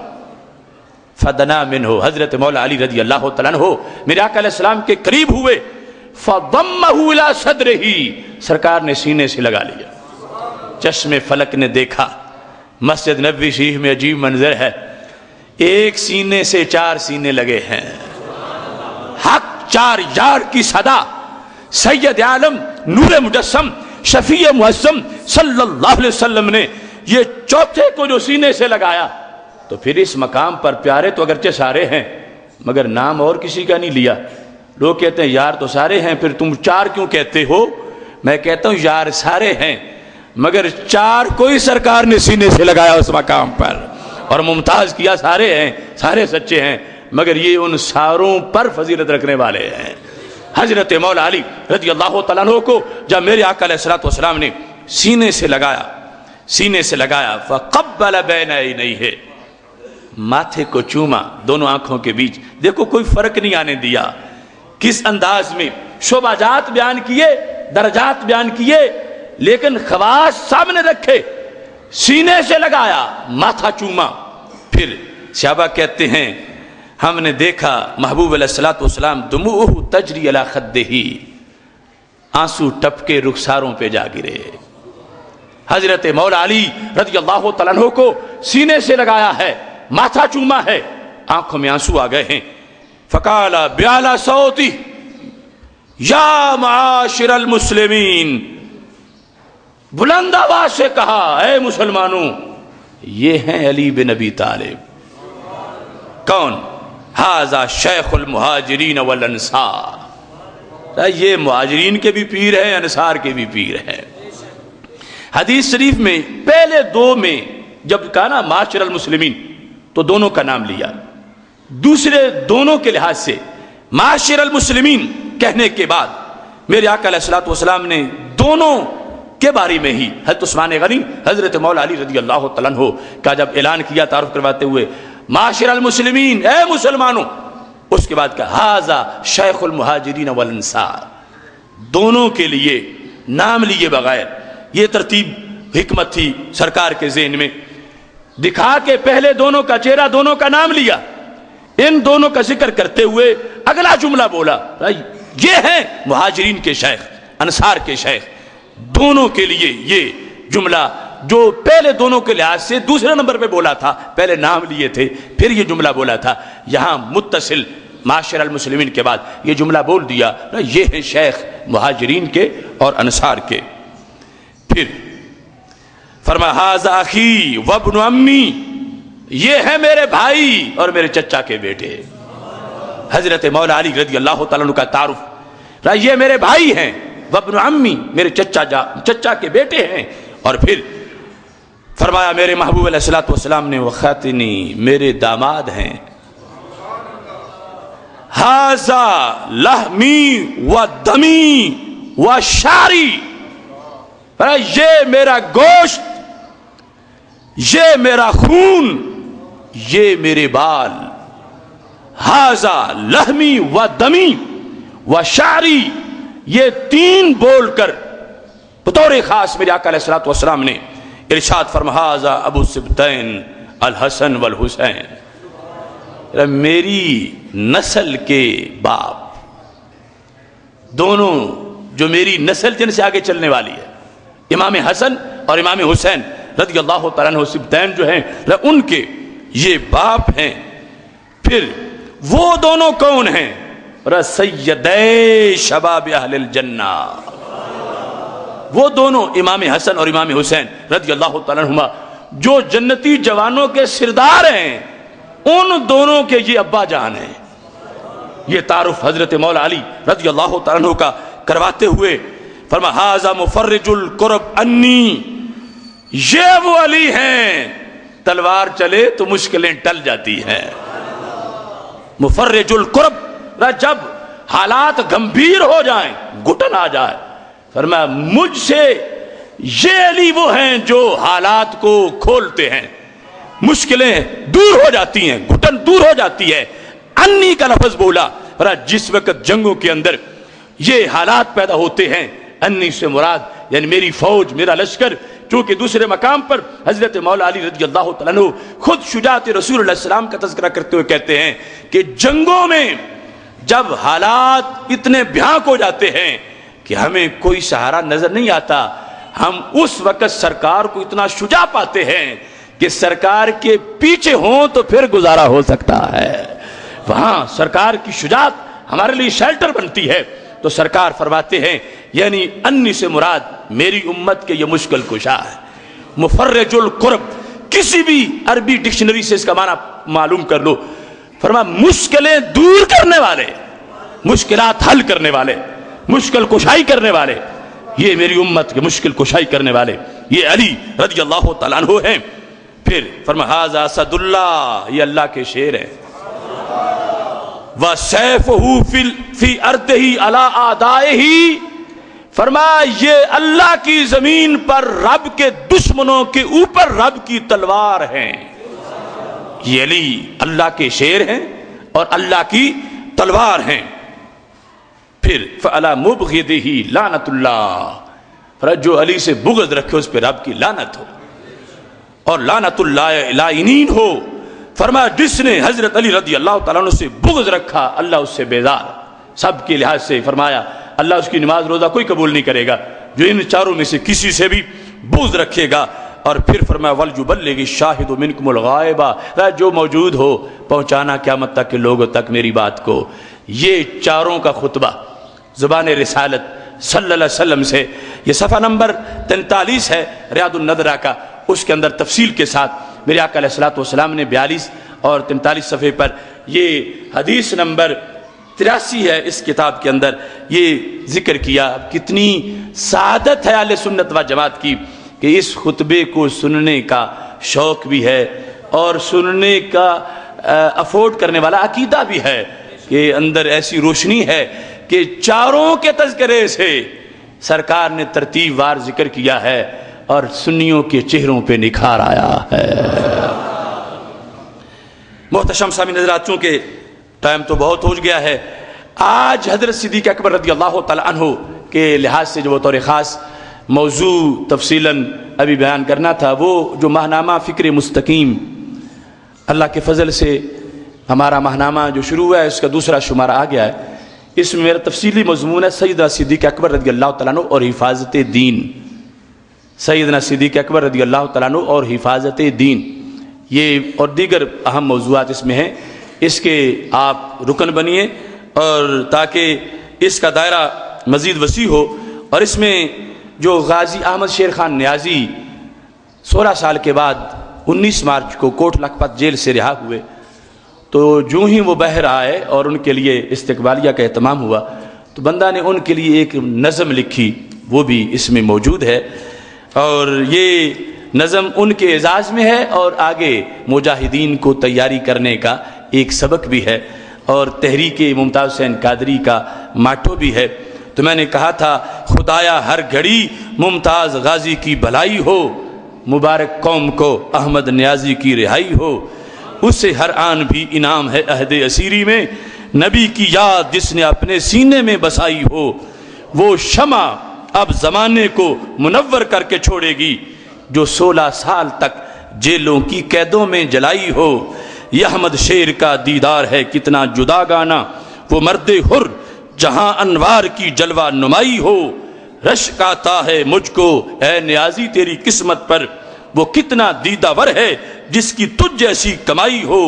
فدنا منہ، حضرت مولا علی رضی اللہ تعالیٰ عنہ میرے آقا علیہ السلام کے قریب ہوئے. فضمہ الی صدرہ، سرکار نے سینے سے لگا لیا. چشم فلک نے دیکھا مسجد نبوی شریف میں عجیب منظر ہے، ایک سینے سے 4 سینے لگے ہیں. حق 4 یار کی صدا، سید عالم نور مجسم شفیع معظم صلی اللہ علیہ وسلم نے یہ چوتھے کو جو سینے سے لگایا، تو پھر اس مقام پر پیارے تو اگرچہ سارے ہیں مگر نام اور کسی کا نہیں لیا. لوگ کہتے ہیں یار تو سارے ہیں، پھر تم 4 کیوں کہتے ہو؟ میں کہتا ہوں یار سارے ہیں مگر 4 کوئی سرکار نے سینے سے لگایا اس مقام پر، اور ممتاز کیا سارے ہیں، سارے سچے ہیں، مگر یہ ان ساروں پر فضیلت رکھنے والے ہیں. حضرت مولا علی رضی اللہ تعالیٰ عنہ کو جب میرے آقا علیہ الصلوۃ والسلام نے سینے سے لگایا فقبل بین عینیہ، ماتھے کو چوما دونوں آنکھوں کے بیچ. دیکھو کوئی فرق نہیں آنے دیا، کس انداز میں شعبہ جات بیان کیے، درجات بیان کیے، لیکن خواص سامنے رکھے. سینے سے لگایا، ماتھا چوما. پھر صحابہ کہتے ہیں ہم نے دیکھا محبوب علیہ الصلوۃ والسلام دموعہ تجری علی خدہ، آنسو ٹپکے رخساروں پہ جا گرے. حضرت مولا علی رضی اللہ تعالیٰ عنہ کو سینے سے لگایا ہے، ماتھا چوما ہے، آنکھوں میں آنسو آ گئے ہیں. فقال بیالا صوتی یا معاشر المسلمین، بلند آواز سے کہا اے مسلمانوں، یہ ہیں علی بن ابی طالب. کون؟ ھذا شیخ المہاجرین والانصار، یہ مہاجرین کے بھی پیر ہیں، انصار کے بھی پیر ہیں. حدیث شریف میں پہلے 2 میں جب کہا نا معاشر المسلمین تو دونوں کا نام لیا، دوسرے دونوں کے لحاظ سے معاشر المسلمین کہنے کے بعد میرے آقا علیہ الصلوۃ والسلام نے دونوں کے بارے میں ہی حضرت عثمان غنی حضرت مولا علی رضی اللہ تعالیٰ عنہ کا جب اعلان کیا تعارف کرواتے ہوئے معاشر المسلمین اے مسلمانوں، اس کے بعد کہا ھذا شیخ المہاجرین والانصار، دونوں کے لیے نام لیے بغیر، یہ ترتیب حکمت تھی سرکار کے ذہن میں، دکھا کے پہلے دونوں کا چہرہ دونوں کا نام لیا، ان دونوں کا ذکر کرتے ہوئے اگلا جملہ بولا یہ ہیں مہاجرین کے شیخ انصار کے شیخ، دونوں کے لیے یہ جملہ جو پہلے دونوں کے لحاظ سے دوسرے نمبر پہ بولا تھا، پہلے نام لیے تھے پھر یہ جملہ بولا تھا، یہاں متصل معاشر المسلمین کے بعد یہ جملہ بول دیا یہ ہیں شیخ مہاجرین کے اور انصار کے۔ پھر فرمایا ھذا اخی وابن امی، یہ ہے میرے بھائی اور میرے چچا کے بیٹے، حضرت مولا علی رضی اللہ تعالیٰ عنہ کا تعارف، یہ میرے بھائی ہیں، وابن عمی میرے چچا کے بیٹے ہیں، اور پھر فرمایا میرے محبوب علیہ الصلوۃ والسلام نے وخاتنی، میرے داماد ہیں، ھذا لحمی و دمی و شعری، یہ میرا گوشت، یہ میرا خون، یہ میرے بال، ھذا لحمی و دمی و شعری، یہ تین بول کر بطور خاص میرے آقا علیہ الصلوۃ والسلام نے ارشاد فرمایا ھذا ابو السبتین الحسن والحسین، میری نسل کے باپ دونوں، جو میری نسل جن سے آگے چلنے والی ہے، امام حسن اور امام حسین رضی اللہ تعالیٰ عنہ سبتین جو ہیں ان کے یہ باپ ہیں۔ پھر وہ دونوں کون ہیں؟ سیدی شباب اہل الجنہ، وہ دونوں امام حسن اور امام حسین رضی اللہ تعالیٰ عنہما جو جنتی جوانوں کے سردار ہیں، ان دونوں کے یہ ابا جان ہیں۔ یہ تعارف حضرت مولا علی رضی اللہ تعالیٰ عنہ کا کرواتے ہوئے فرمایا ھذا مفرج الکرب انی، یہ وہ علی ہیں تلوار چلے تو مشکلیں ٹل جاتی ہیں، مفرج الکرب، جب حالات گمبھیر ہو جائیں، گھٹن آ جائے، فرمایا مجھ سے یہ علی وہ ہیں جو حالات کو کھولتے ہیں، مشکلیں دور ہو جاتی ہیں، گھٹن دور ہو جاتی ہے۔ انی کا لفظ بولا، جس وقت جنگوں کے اندر یہ حالات پیدا ہوتے ہیں، انی سے مراد یعنی میری فوج، میرا لشکر، چونکہ دوسرے مقام پر حضرت مولا علی رضی اللہ تعالیٰ عنہ خود شجاعت رسول اللہ علیہ السلام کا تذکرہ کرتے ہوئے کہتے ہیں کہ جنگوں میں جب حالات اتنے بھیانک ہو جاتے ہیں کہ ہمیں کوئی سہارا نظر نہیں آتا، ہم اس وقت سرکار کو اتنا شجاع پاتے ہیں کہ سرکار کے پیچھے ہوں تو پھر گزارا ہو سکتا ہے، وہاں سرکار کی شجاعت ہمارے لیے شیلٹر بنتی ہے۔ تو سرکار فرماتے ہیں یعنی انی سے مراد میری امت کے یہ مشکل کشا ہے، مفرج الکرب، کسی بھی عربی ڈکشنری سے اس کا معنی معلوم کر لو، فرمایا مشکلیں دور کرنے والے، مشکلات حل کرنے والے، مشکل کشائی کرنے والے، یہ میری امت کے مشکل کشائی کرنے والے یہ علی رضی اللہ تعالیٰ عنہ ہیں۔ پھر فرمایا ھذا اسد اللہ، یہ اللہ کے شیر ہیں، وَسَيْفُهُ فِي أَرْضِهِ عَلَىٰ أَعْدَائِهِ، فرمایا یہ اللہ کی زمین پر رب کے دشمنوں کے اوپر رب کی تلوار ہیں، یہ علی اللہ کے شیر ہیں اور اللہ کی تلوار ہیں۔ پھر فَعَلَىٰ مُبْغِضِهِ لَعْنَةُ اللَّهِ، فرمایا جو علی سے بغض رکھے اس پہ رب کی لعنت ہو اور لعنت اللہ لائنین ہو، فرمایا جس نے حضرت علی رضی اللہ تعالیٰ عنہ سے بغض رکھا اللہ اس سے بیزار، سب کے لحاظ سے فرمایا اللہ اس کی نماز روزہ کوئی قبول نہیں کرے گا جو ان چاروں میں سے کسی سے بھی بغض رکھے گا۔ اور پھر فرمایا وَلْيُبَلِّغِ الشَّاهِدُ مِنْكُمُ الْغَائِبَ، جو موجود ہو پہنچانا قیامت تک کے لوگوں تک میری بات کو۔ یہ چاروں کا خطبہ زبان رسالت صلی اللہ علیہ وسلم سے، یہ صفحہ نمبر 43 ہے ریاض النظرہ کا، اس کے اندر تفصیل کے ساتھ میرے آقا علیہ الصلوۃ والسلام نے 42 اور 43 صفحے پر یہ حدیث نمبر 83 ہے اس کتاب کے اندر یہ ذکر کیا۔ کتنی سعادت ہے اہل سنت و جماعت کی کہ اس خطبے کو سننے کا شوق بھی ہے اور سننے کا افورڈ کرنے والا عقیدہ بھی ہے کہ اندر ایسی روشنی ہے کہ چاروں کے تذکرے سے سرکار نے ترتیب وار ذکر کیا ہے اور سنیوں کے چہروں پہ نکھار آیا ہے۔ محتشم سامعین حضرات، چونکہ ٹائم تو بہت ہو گیا ہے، آج حضرت صدیق اکبر رضی اللہ تعالیٰ عنہ کے لحاظ سے جو بطور خاص موضوع تفصیلاً ابھی بیان کرنا تھا، وہ جو ماہنامہ فکر مستقیم، اللہ کے فضل سے ہمارا ماہنامہ جو شروع ہوا ہے اس کا دوسرا شمارہ آ گیا ہے۔ اس میں میرا تفصیلی مضمون ہے سیدنا صدیق اکبر رضی اللہ تعالیٰ عنہ اور حفاظت دین۔ سیدنا صدیق اکبر رضی اللہ تعالیٰ عنہ اور حفاظت دین، یہ اور دیگر اہم موضوعات اس میں ہیں۔ اس کے آپ رکن بنیے اور تاکہ اس کا دائرہ مزید وسیع ہو۔ اور اس میں جو غازی احمد شیر خان نیازی 16 سال کے بعد 19 مارچ کو کوٹ لکھپت جیل سے رہا ہوئے، تو جو ہی وہ باہر آئے اور ان کے لیے استقبالیہ کا اہتمام ہوا تو بندہ نے ان کے لیے ایک نظم لکھی، وہ بھی اس میں موجود ہے، اور یہ نظم ان کے اعزاز میں ہے اور آگے مجاہدین کو تیاری کرنے کا ایک سبق بھی ہے اور تحریک ممتاز حسین قادری کا ماٹو بھی ہے۔ تو میں نے کہا تھا، خدایا ہر گھڑی ممتاز غازی کی بھلائی ہو، مبارک قوم کو احمد نیازی کی رہائی ہو، اسے ہر آن بھی انعام ہے عہد اسیری میں، نبی کی یاد جس نے اپنے سینے میں بسائی ہو، وہ شمع اب زمانے کو منور کر کے چھوڑے گی جو 16 سال تک جیلوں کی قیدوں میں جلائی ہو۔ یہ احمد شیر کا دیدار ہے کتنا جدا گانا، وہ مرد حر جہاں انوار کی جلوہ نمائی ہو، رشک آتا ہے مجھ کو اے نیازی تیری قسمت پر، وہ کتنا دیدہ ور ہے جس کی تجھ جیسی کمائی ہو۔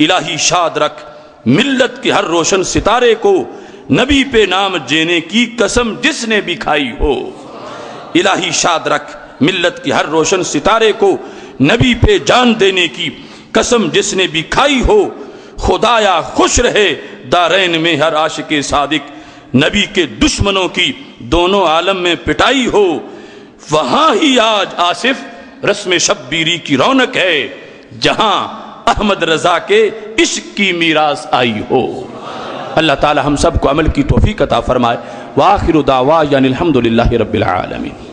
الہی شاد رکھ ملت کے ہر روشن ستارے کو، نبی پہ نام جینے کی قسم جس نے بھی کھائی ہو۔ الہی شاد رکھ ملت کے ہر روشن ستارے کو، نبی پہ جان دینے کی قسم جس نے بھی کھائی ہو۔ خدایا خوش رہے دارین میں ہر عاشق صادق، نبی کے دشمنوں کی دونوں عالم میں پٹائی ہو۔ وہاں ہی آج آصف رسم شبیری کی رونق ہے، جہاں احمد رضا کے عشق کی میراث آئی ہو۔ اللہ تعالی ہم سب کو عمل کی توفیق عطا فرمائے۔ وآخر دعوانا الحمد للہ رب العالمین۔